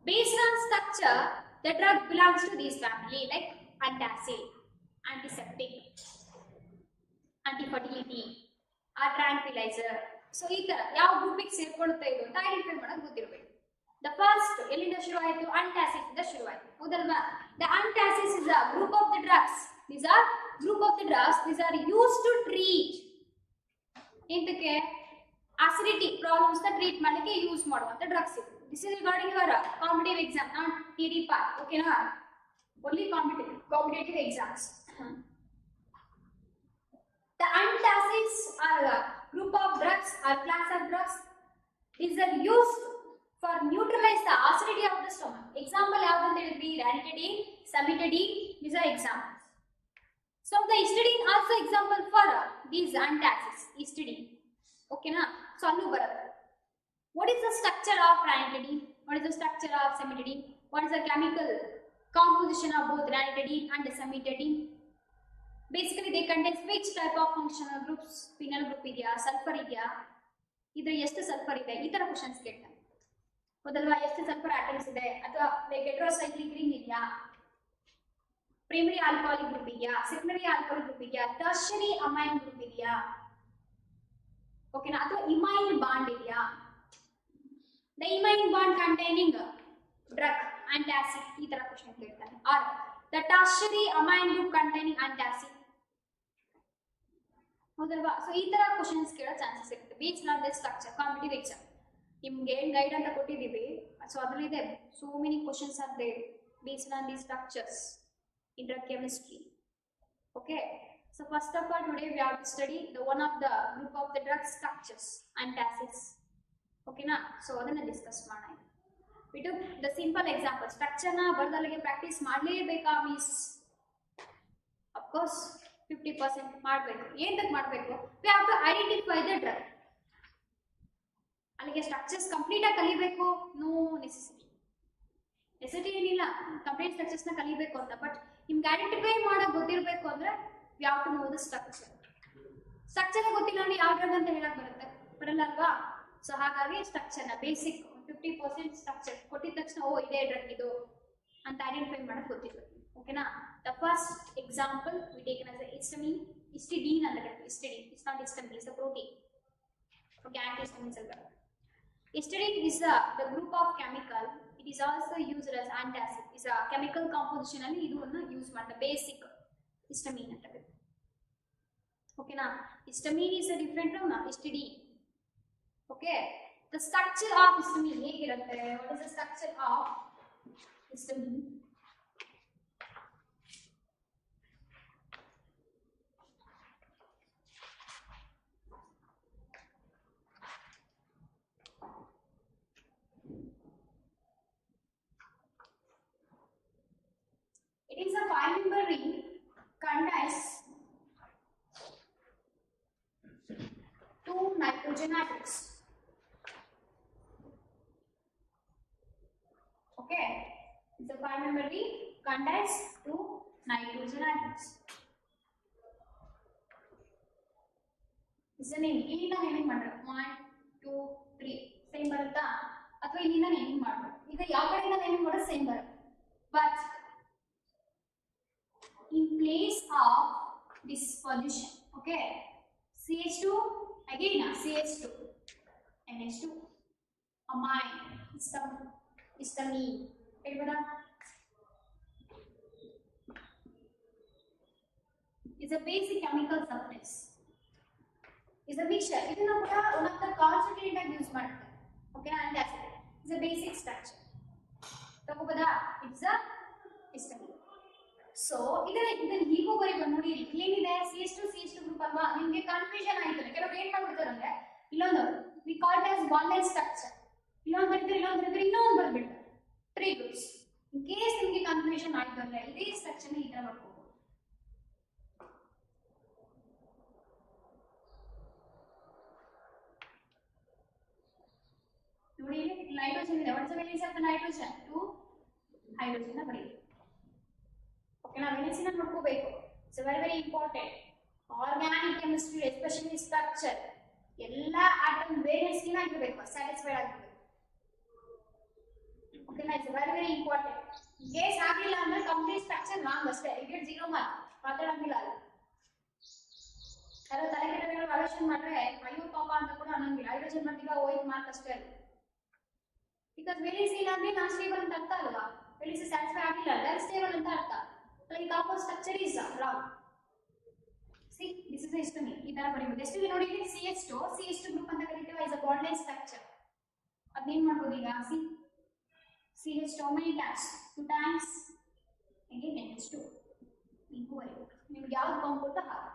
Based on structure, the drug belongs to this family, like antacid, antiseptic, antifertility, or tranquilizer. So, ಈ ತರ ಯಾವ ಗ್ರೂಪಿಗೆ ಸೇರ್ಕೊಳ್ಳುತ್ತೆ ಇದು ಅಂತ ಐಡೆಂಟಿಫೈ ಮಾಡೋದು ಗೊತ್ತಿರಬೇಕು. ದ ಫಸ್ಟ್ ಎಲ್ಲಿಂದ ಶುರು ಆಯಿತು? ಅಂಟಾಸಿಡ್ ಇಂದ ಶುರು ಆಯಿತು. ಹೌದಲ್ವಾ? The antacids is a group of the drugs. These are group of the drugs. These are used to treat ಎಂತಕ್ಕೆ? acidity problems ನ ಟ್ರೀಟ್ ಮಾಡಲಿಕ್ಕೆ ಯೂಸ್ ಮಾಡುವಂತ ಡ್ರಗ್ಸ್ ಇದು. This is regarding your competitive exam, not theory part. Okay, na? Only competitive exams. The antacids are a group of drugs or class of drugs. These are used for neutralize the acidity of the stomach. Example yavudu anta helidri? ranitidine, cimetidine. These are examples. So the histidine also example for these antacids. Histidine. Okay, na? So allu baratte. What is the structure of ranitidine? What is the structure of cimetidine? What is the chemical composition of both ranitidine and cimetidine? Basically, they contain which type of functional groups? Phenyl group ಇದೆಯಾ, sulphur ಇದೆಯಾ, ಇದ್ರ ಎಷ್ಟು sulphur ಇದೆ, ಈ ತರ questions ಕೇಳ್ತಾರೆ. ಹೌದಲ್ವಾ? ಎಷ್ಟು ಸಲ್ಫರ್ ಆಟಮ್ಸ್ ಇದೆ, ಅಥವಾ ಲೈಕ್ ಹೆಟರೋಸೈಕ್ಲಿಕ್ ರಿಂಗ್ ಇದೆಯಾ, ಪ್ರೈಮರಿ ಆಲ್ಕೋಹಾಲಿಕ್ ಗ್ರೂಪ್ ಇದೆಯಾ, ಸೆಕೆಂಡರಿ ಆಲ್ಕೋಹಾಲಿಕ್ ಗ್ರೂಪ್ ಇದೆಯಾ, ಟರ್ಷರಿ ಅಮೈನ್ ಗ್ರೂಪ್ ಇದೆಯಾ, ಓಕೆನಾ, ಅಥವಾ ಇಮೈನ್ ಬಾಂಡ್ ಇದೆಯಾ. The imine bond containing drug antacid ಈ ತರ ಕ್ವಶನ್ ಕೇಳ್ತಾನೆ. or the tertiary amine group containing antacid. ಹೌದಲ್ವಾ? ಸೊ ಈ ತರ ಕ್ವಶನ್ಸ್ ಕೇಳೋ ಚಾನ್ಸಸ್ ಇರುತ್ತೆ based on the structure. Competitive exam ನಿಮ್ಗೆ ಏನ್ ಗೈಡ್ ಅಂತ ಕೊಟ್ಟಿದ್ದೀವಿ, ಸೊ ಅದ್ರಲ್ಲಿ ಇದೆ so many questions are there based on the structures in drug chemistry. Okay, so first of all today we have to study the one of the group of the drug structures, antacids. ಓಕೆನಾ? So ಅದನ್ನ discuss ಮಾಡೋಣ. We took the simple example. Structure ನ ಬರ್ದಲ್ಲಿಗೆ practice ಮಾಡಲೇಬೇಕಾ miss? Of course 50% ಮಾಡಬೇಕು. ಏನಕ್ಕೆ ಮಾಡಬೇಕು? We have to identify the drug. ಅಲ್ಲಿಗೆ structures complete ಆಗಿ ಕಲಿಬೇಕು? ನೋ ನೆಸೆಸಿಟಿ ಏನಿಲ್ಲ ಕಂಪ್ಲೀಟ್ ಸ್ಟ್ರಕ್ಚರ್ಸ್ ನ ಕಲಿಬೇಕು ಅಂತ. ಬಟ್ ನಿಮ್ಗೆ ಐಡೆಂಟಿಫೈ ಮಾಡೋಕೆ ಗೊತ್ತಿರಬೇಕು ಅಂದ್ರೆ we have to know the structure. Structure ಗೊತ್ತಿಲ್ಲ ಅಂದ್ರೆ ಯಾವ ಡ್ರಗ್ ಅಂತ ಹೇಳಕ್ ಬರಲ್ಲ ಅಲ್ವಾ? ಸೊ ಹಾಗಾಗಿ ಸ್ಟ್ರಕ್ಚರ್ ನ ಬೇಸಿಕ್ 50% ಸ್ಟ್ರಕ್ಚರ್ ಕೊಟ್ಟಿದ ತಕ್ಷಣ ಓ ಇದೇ ಡ್ರಗ್ ಇದು ಅಂತ ಐಡೆಂಟಿಫೈ ಮಾಡಕ್ ಗೊತ್ತಿರ್ಬೇಕು. ಓಕೆನಾ? The first example we taken as histamine. histidine ಅಂತ ಕರೀತೀವಿ. histidine, it's not histamine, it's a protein. Okay, antihistamines ಅಲ್ವಾ. histidine is the group of chemical. It is also used as antacid. is a chemical composition ಅಲ್ಲಿ ಇದನ್ನ use ಮಾಡ್ತಾರೆ. Basic histamine ಅಂತ ಕರೀತೀವಿ. ಓಕೆನಾ? histamine is a different from histidine. Okay, the structure of histamine ಹೇಗಿರುತ್ತೆ? What is the structure of histamine? It is a 5-member ring contains 2 nitrogen atoms. Okay, it's a 5-member ring contains 2 nitrogen atoms. Is the name ಇಲ್ಲಿಂದ naming ಮಾಡೋಣ. 1 2 3 same ಬರುತ್ತಾ? ಅಥವಾ ಇಲ್ಲಿಂದ naming ಮಾಡೋಣ. ಈಗ ಯಾವ ಕಡೆಯಿಂದ ನೇಮಿಂಗ್ ಮಾಡೋದು ಸೇಮ್ ಬರುತ್ತೆ. But in place of this position, okay, CH2 again, CH2 NH2 amine histamine ಹೇಳ್ಬೋದಾ? is a basic chemical substance, is a mixture. ಇದನ್ನ ಕೂಡ one of the constituent ಆಗಿ ಯೂಸ್ ಮಾಡ್ತಾರೆ. Okay, antacid is a basic structure. ತಗೋಬೋದಾ? it's a histamine. So ಇದನ್ನ ಹೀಗೂ ಬರೀಬಹುದು. ನೋಡಿ ಏನಿದೆ, CH2 group ಅಲ್ವಾ? ನಿಮ್ಗೆ ಕನ್ಫ್ಯೂಷನ್ ಆಯ್ತಲ್ಲ. ಕೆಲವರು ಏನ್ ಮಾಡ್ಬಿಡ್ತಾರೆ ಅಂದ್ರೆ ಇಲ್ಲೊಂದು V call it as one line structure, ಇಲ್ಲೊಂದು ಬರೀತಾರೆ, ಇನ್ನೊಂದು ಬರ್ಬಿಡ್ತಾರೆ. 3 ಗ್ರೂಪ್ಸ್. ಇನ್ ಕೇಸ್ ನಿಮ್ಗೆ ಕನ್ಫ್ಯೂಷನ್ ಆಯ್ತು ಅಂದ್ರೆ ಇದೇ ಸ್ಟ್ರಕ್ಚರ್ ಈ ತರ ಮಾಡ್ಕೋಬಹುದು. hydrogen ಇದೆ. What is the valency of the nitrogen? 2 hydrogen ನ ಬರೀ. Okay na, valency ನ ನೋಡ್ಕೋಬೇಕು. It's very important. Organic chemistry, especially structure, ಎಲ್ಲ atom valency ನ ಆಗಿರಬೇಕು, satisfied ಆಗಿರಬೇಕು. Okay na, it's very important. In case ಆಗಿಲ್ಲ ಅಂದ್ರೆ complete structure wrong ಅಷ್ಟೇ, you get 0 mark. ಮಾತಾಡಂಗಿಲ್ಲ ಅಲ್ಲಿ. ಯಾರೋ ತಲೆ ಕೆಟ್ಟಗಳು ವ್ಯಾಲ್ಯೂಯೇಷನ್ ಮಾಡಿದ್ರೆ ಅಯ್ಯೋ ಪಾಪ ಅಂತ ಕೂಡ ಅನ್ನಂಗಿಲ್ಲ. ಹೈಡ್ರೋಜನ್ ಮಟ್ಟಿಗೆ ಹೋಯ್ತು ಮಾರ್ಕ್ ಅಷ್ಟೇ ಅಲ್ಲ. ಬಿಕಾಸ್ ವೇಲೆನ್ಸಿ ಇಲ್ಲ ಅಂದ್ರೆ ನಾನ್ ಸ್ಟೇಬಲ್ ಅಂತ ಅರ್ಥ ಅಲ್ವಾ? ವೇಲೆನ್ಸಿ ಸ್ಯಾಟಿಸ್ಫೈ ಆಗಿಲ್ಲ ಅಂದ್ರೆ ಸ್ಟೇಬಲ್ ಅಂತ ಅರ್ಥ. Like compound structure is wrong. See this is histamine. ಈ ತರ ಬರೀಬಹುದು. ಎಷ್ಟು ನೋಡಿ ಇಲ್ಲಿ CH2 ಗ್ರೂಪ್ ಅಂತ ಕರಿತೀವಿ, is a bond line structure. ಅದನ್ನೇನ್ ಮಾಡ್ಬೋದು ಈಗ? See CH2 many times? 2 times again NH2 ಇಂಕೂ ಬರೀಬಹುದು. ನಿಮ್ಗೆ ಯಾವ್ದು ಕಾಂಪೌಂಡ್ ಹಾಕಿ.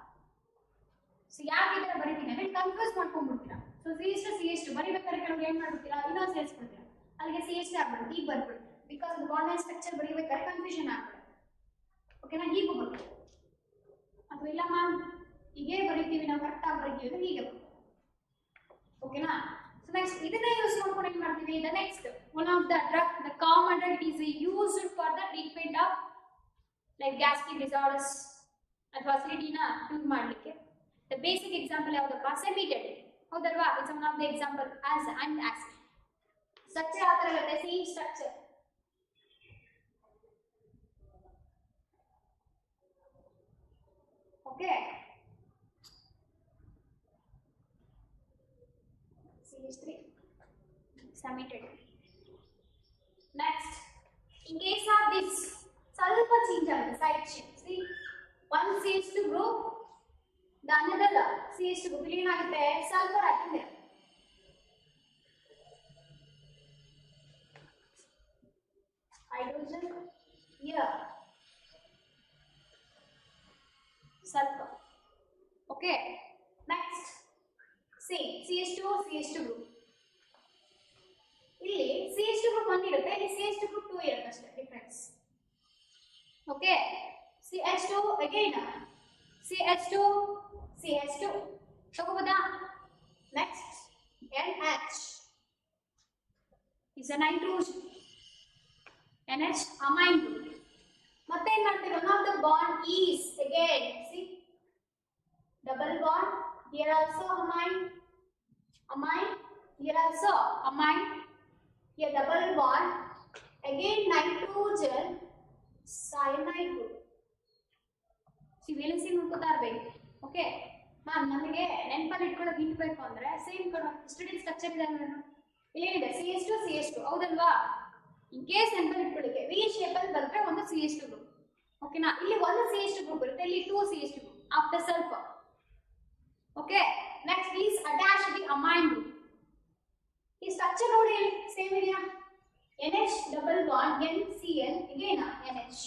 ಸೊ ಯಾಕೆ ಈ ತರ ಬರೀತೀನಿ ಅಂದ್ರೆ ಕನ್ಫ್ಯೂಸ್ ಮಾಡ್ಕೊಂಡ್ಬಿಡ್ತೀರಾ. ಸೊ CH2 ಬರೀಬೇಕಾದ್ರೆ ಕೆಲವ್ರು ಏನ್ ಮಾಡ್ಬಿಡ್ತೀರಾ, ಇನ್ನೊಂದು ಸೇರಿಸ್ಬಿಡ್ತೀರಾ, ಅಲ್ಲಿಗೆ CH2 ಆಗ್ಬಿಡುತ್ತೆ, ಈಗ ಬರ್ಬಿಡುತ್ತೆ. ಬಿಕಾಸ್ ಅದು ಬಾಂಡ್ ಲೈನ್ ಸ್ಟ್ರಕ್ಚರ್ ಬರೀಬೇಕಾದ್ರೆ ಕನ್ಫ್ಯೂಷನ್ ಆಗ್ಬಿಡುತ್ತೆ. ಓಕೆನಾ? ಹೀಗೂ ಬರ್ಬೋದು ಅಥವಾ ಇಲ್ಲ ಮ್ಯಾಮ್ ಹೀಗೆ ಬರೀತೀವಿ ನಾವು, ಕರೆಕ್ಟ್ ಆಗಿ ಬರೀತೀವಿ ಅಂದ್ರೆ ಹೀಗೆ ಬರ್ಬೋದು. ಓಕೆನಾ? ಸೊ ನೆಕ್ಸ್ಟ್ ಇದನ್ನ ಯೂಸ್ ಮಾಡ್ಕೊಂಡು ಏನ್ ಮಾಡ್ತೀವಿ? The next one of the drug, the common drug, it is used for the treatment of like gastric disorders ಅಥವಾ ಅಸಿಡಿಟಿನ ಟ್ರೀಟ್ ಮಾಡಲಿಕ್ಕೆ. The basic example ಯಾವ್ದಪ್ಪ? ಸೆಮಿಟೆಡಿನ್. ಹೌದಲ್ವಾ? It's one of the example as antacid. Structure ಯಾವ ತರ ಇರುತ್ತೆ? Same structure. Okay, CH3 cimetidine. Next in case of this ಸ್ವಲ್ಪ change ಆಗುತ್ತೆ side change. See one CH2 group, the another CH2 group ಇಲ್ಲಿ ಏನಾಗುತ್ತೆ? Sulphur ಹಾಕಿದ್ರೆ hydrogen here, sulfur. Okay, next same CH2 group. ಇಲ್ಲಿ CH2 group 1 ಇರುತ್ತೆ, ಇಲ್ಲಿ CH2 group 2 ಇರುತ್ತೆ ಅಷ್ಟೇ difference. Okay, CH2 again CH2 ತಗೋಬೋದಾ? Next NH is a nitrogen, NH amine group. ಮತ್ತೆ ಏನ್ ಮಾಡ್ತೀವಿ? one of the bond is again, see double bond, here also amine, here also amine, here double bond, again nitrogen cyanide group. C valency ನೋಡ್ಕೋತಾ ಇರಬೇಕು. Okay ma'am, ನಮಗೆ ನೆನಪಲ್ಲಿ ಇಟ್ಕೊಳ್ಳೋಕೆ ಇಟ್ಬೇಕು ಅಂದ್ರೆ same student structure ಇದೆ ಅಂದ್ರೆ ಇಲ್ಲೇನಿದೆ? CH2 ಹೌದಲ್ವಾ? ಇನ್ ಕೇಸ್ ನೆನಪಲ್ಲಿ ಇಟ್ಕೊಳ್ಳಿಕ್ಕೆ V shape ಅಲ್ಲಿ ಬಂದ್ರೆ ಒಂದು CH2 ಗ್ರೂಪ್. ಓಕೆನಾ? ಇಲ್ಲಿ ಒಂದು CH2 ಗ್ರೂಪ್ ಇರುತ್ತೆ, ಇಲ್ಲಿ 2 CH2 group after sulphur. Okay, next please attach the amine group. ಈ ಸ್ಟ್ರಕ್ಚರ್ ನೋಡಿ ಸೇಮ್ ಇದೆಯಾ? NH double bond NCl again NH.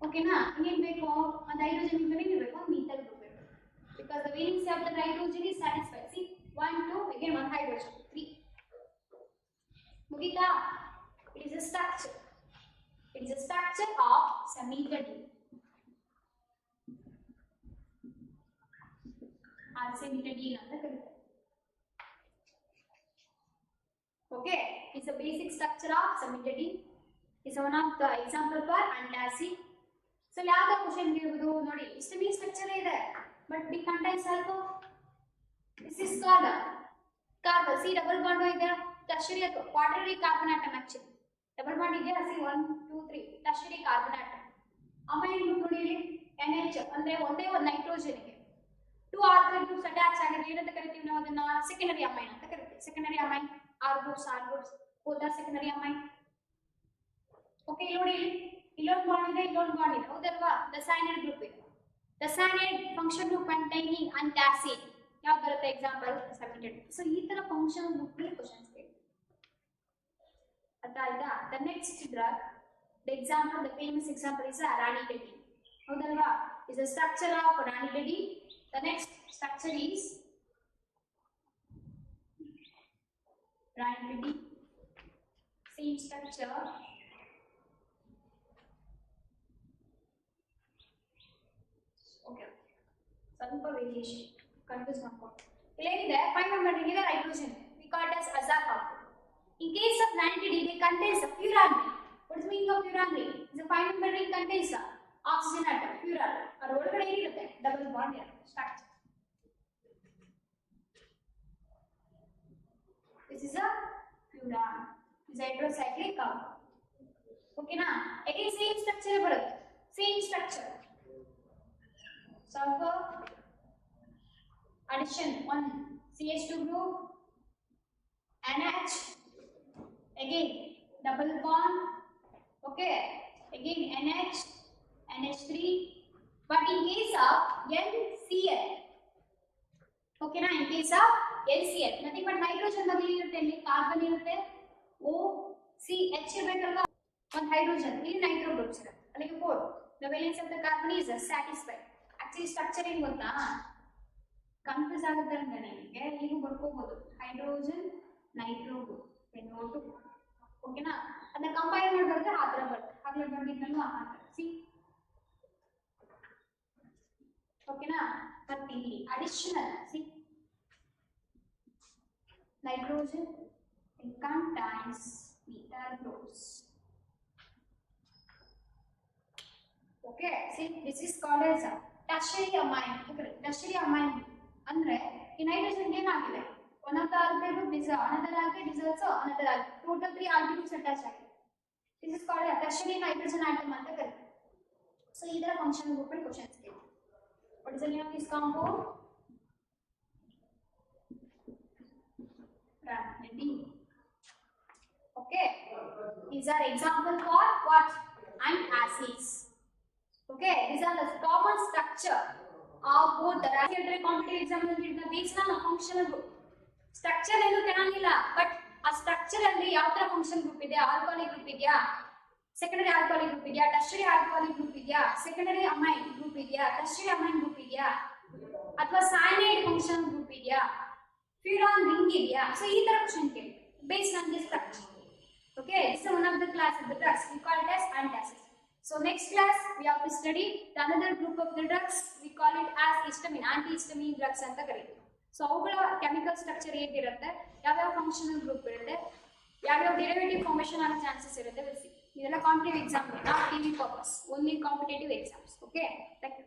ಓಕೆನಾ? ಇನ್ನೇನ್ ಬೇಕು? ಒಂದು ಹೈಡ್ರೋಜನ್ ಇರಬೇಕು, ಒಂದು ಮೀಥೈಲ್ ಗ್ರೂಪ್ ಇರಬೇಕು. Because the valency of the nitrogen is satisfied. C 1 2 again one hydrogen 3. ಮುಗಿತಾ? It is a structure of ಸೆಮಿಟೆಡಿನ್ or ಸೆಮಿಟೆಡಿನ್ ಅಂತ ಕರೀತಾರೆ. Okay, it's a basic structure of cimetidine. Is one of the example for antacid. So ಯಾವ question ಇರಬಹುದು ನೋಡಿ, histamine structure ಇದೆ but the contains alcohol. This is carbon see double bond ಇದೆ, tertiary ಅಥವಾ quaternary carbon atom. Actually double bond ಇದೆಯಾ? See 1 2 3 tertiary carbon atom. Amine group ನೋಡಿ ಇಲ್ಲಿ NH ಅಂದ್ರೆ ಒಂದೇ ಒಂದು ನೈಟ್ರೋಜನ್ ಗೆ 2 ಆಲ್ಕೈಲ್ ಗ್ರೂಪ್ಸ್ ಅಟ್ಯಾಚ್ ಆಗಿದೆ. ಏನಂತ ಕರಿತೀವಿ ನಾವು ಅದನ್ನ? ಸೆಕೆಂಡರಿ ಅಮೈನ್ ಅಂತ ಕರಿತೀವಿ. Secondary amine R groups both are secondary amine. Okay, ನೋಡಿ ಇಲ್ಲೊಂದು ಬಾಂಡ್ ಇದೆ, ಇಲ್ಲೊಂದು ಬಾಂಡ್ ಇದೆ, ಹೌದಲ್ವಾ? ದ ಸೈನೈಡ್ ಗ್ರೂಪ್ ಇದೆ. The cyanide function group containing antacid ಯಾವ್ದು ಬರುತ್ತೆ? ಎಕ್ಸಾಂಪಲ್ ಸೆಮಿಟೆಡಿನ್. ಸೊ ಈ ತರ ಫಂಕ್ಷನ್ ಗ್ರೂಪ್ ಕ್ವಶನ್ಸ್ ಕೇಳಿ ಅರ್ಥ ಆಯ್ತಾ? The next drug, the example, the famous example is ranitidine. ಹೌದಲ್ವಾ? Is the structure of ranitidine. The next structure is ranitidine. Same structure. Okay. ಸ್ವಲ್ಪ variation confuse ಮಾಡ್ಕೊಂಡು ಇಲ್ಲೇನಿದೆ? 5 ನಂಬರ್ ಇದೆ, hydrogen. We call it as aza compound. In case of vanillin, they contains a furan ring. What is the meaning of furan ring? It's a 5 member ring contains a oxygen atom, furan. Or ಒಳಗಡೆ ಏನಿರುತ್ತೆ double bond structure. This is a furan. This is a heterocyclic compound. Okay na? Again same structure ಬರುತ್ತೆ. Same structure. Sulfur addition 1 CH2 group NH again double bond, okay, again NH NH3, but in case of NCl, okay na, in case of NCl nothing but nitrogen ಬಗ್ಗೆ ಇರುತ್ತೆ, ಇಲ್ಲಿ carbon ಇರುತ್ತೆ, OCH ಇರಬೇಕಲ್ವಾ, ಒಂದು hydrogen, ಇಲ್ಲಿ Nitro groups ಇರುತ್ತೆ, ಅಲ್ಲಿಗೆ 4 the valence of the carbon is satisfied. Actually structure ಏನು ಗೊತ್ತಾ, ಕನ್ಫ್ಯೂಸ್ ಆಗುತ್ತೆ ಅಂದ್ರೆ ನಿಮಗೆ ನೀವು ಬರ್ಕೋಬಹುದು ಹೈಡ್ರೋಜನ್ ನೈಟ್ರೋ ಗ್ರೂಪ್ NO2, ಓಕೆನಾ, ಅದನ್ನ ಕಂಪೈಲ್ ಮಾಡಿದ್ರೆ ಆ ತರ ಬರುತ್ತೆ, ಆಗ್ಲೇ ಬಂದಿದ್ದಲ್ಲ ಆ ತರ ಸಿ, ಓಕೆನಾ. ಮತ್ತೆ ಇಲ್ಲಿ additional C nitrogen contains methyl groups. Okay, see this is called as a tertiary amine. Okay, tertiary amine ಅಂದ್ರೆ ಈ ನೈಟ್ರೋಜನ್ ಏನಾಗಿದೆ, one of the alkyl group is another alkyl is also another alkyl, total 3 alkyl groups attached ಆಗಿದೆ. This is called a tertiary nitrogen atom ಅಂತ ಕರೀತಾರೆ. So ಇದರ function group ಅಲ್ಲಿ questions ಕೇಳ್ತಾರೆ. What is the name of this compound? Ranitidine. Okay, these are example for what? Antacids. Okay, these are the common structure of both the regulatory competitive exam and the based on the functional group. Structure ಏನು ಕಾಣಂಗಿಲ್ಲ, but ಆ structure ಅಲ್ಲಿ ಯಾವ ತರ function group ಇದೆ, alcoholic group ಇದೆಯಾ, secondary alcoholic group ಇದೆಯಾ, tertiary alcoholic group ಇದೆಯಾ, secondary amine group ಇದೆಯಾ, ಟರ್ಷರಿ ಅಮೈನ್ ಗ್ರೂಪ್ ಇದೆಯಾ, ಅಥವಾ ಸೈನೈಡ್ ಫಂಕ್ಷನ್ ಗ್ರೂಪ್ ಇದೆಯಾ, ಫ್ಯೂರಾನ್ ರಿಂಗ್ ಇದೆಯಾ, ಸೊ ಈ ತರ ಕ್ವೆಶ್ಚನ್ ಕೇಳಿ based on this structure. Okay, this is one of the class of the drugs, we call it as antacids. So next class we have to study the another group of the drugs, we call it as histamine, antihistamine drugs ಅಂತ ಕರೀತೀವಿ. So ಅವುಗಳ chemical structure ಹೇಗಿರುತ್ತೆ, ಯಾವ್ಯಾವ functional group ಇರುತ್ತೆ, ಯಾವ್ಯಾವ derivative formation ಆಗೋ chances ಇರುತ್ತೆ, ಇದೆಲ್ಲ competitive exam, not TV purpose, only competitive exams. Okay, thank you.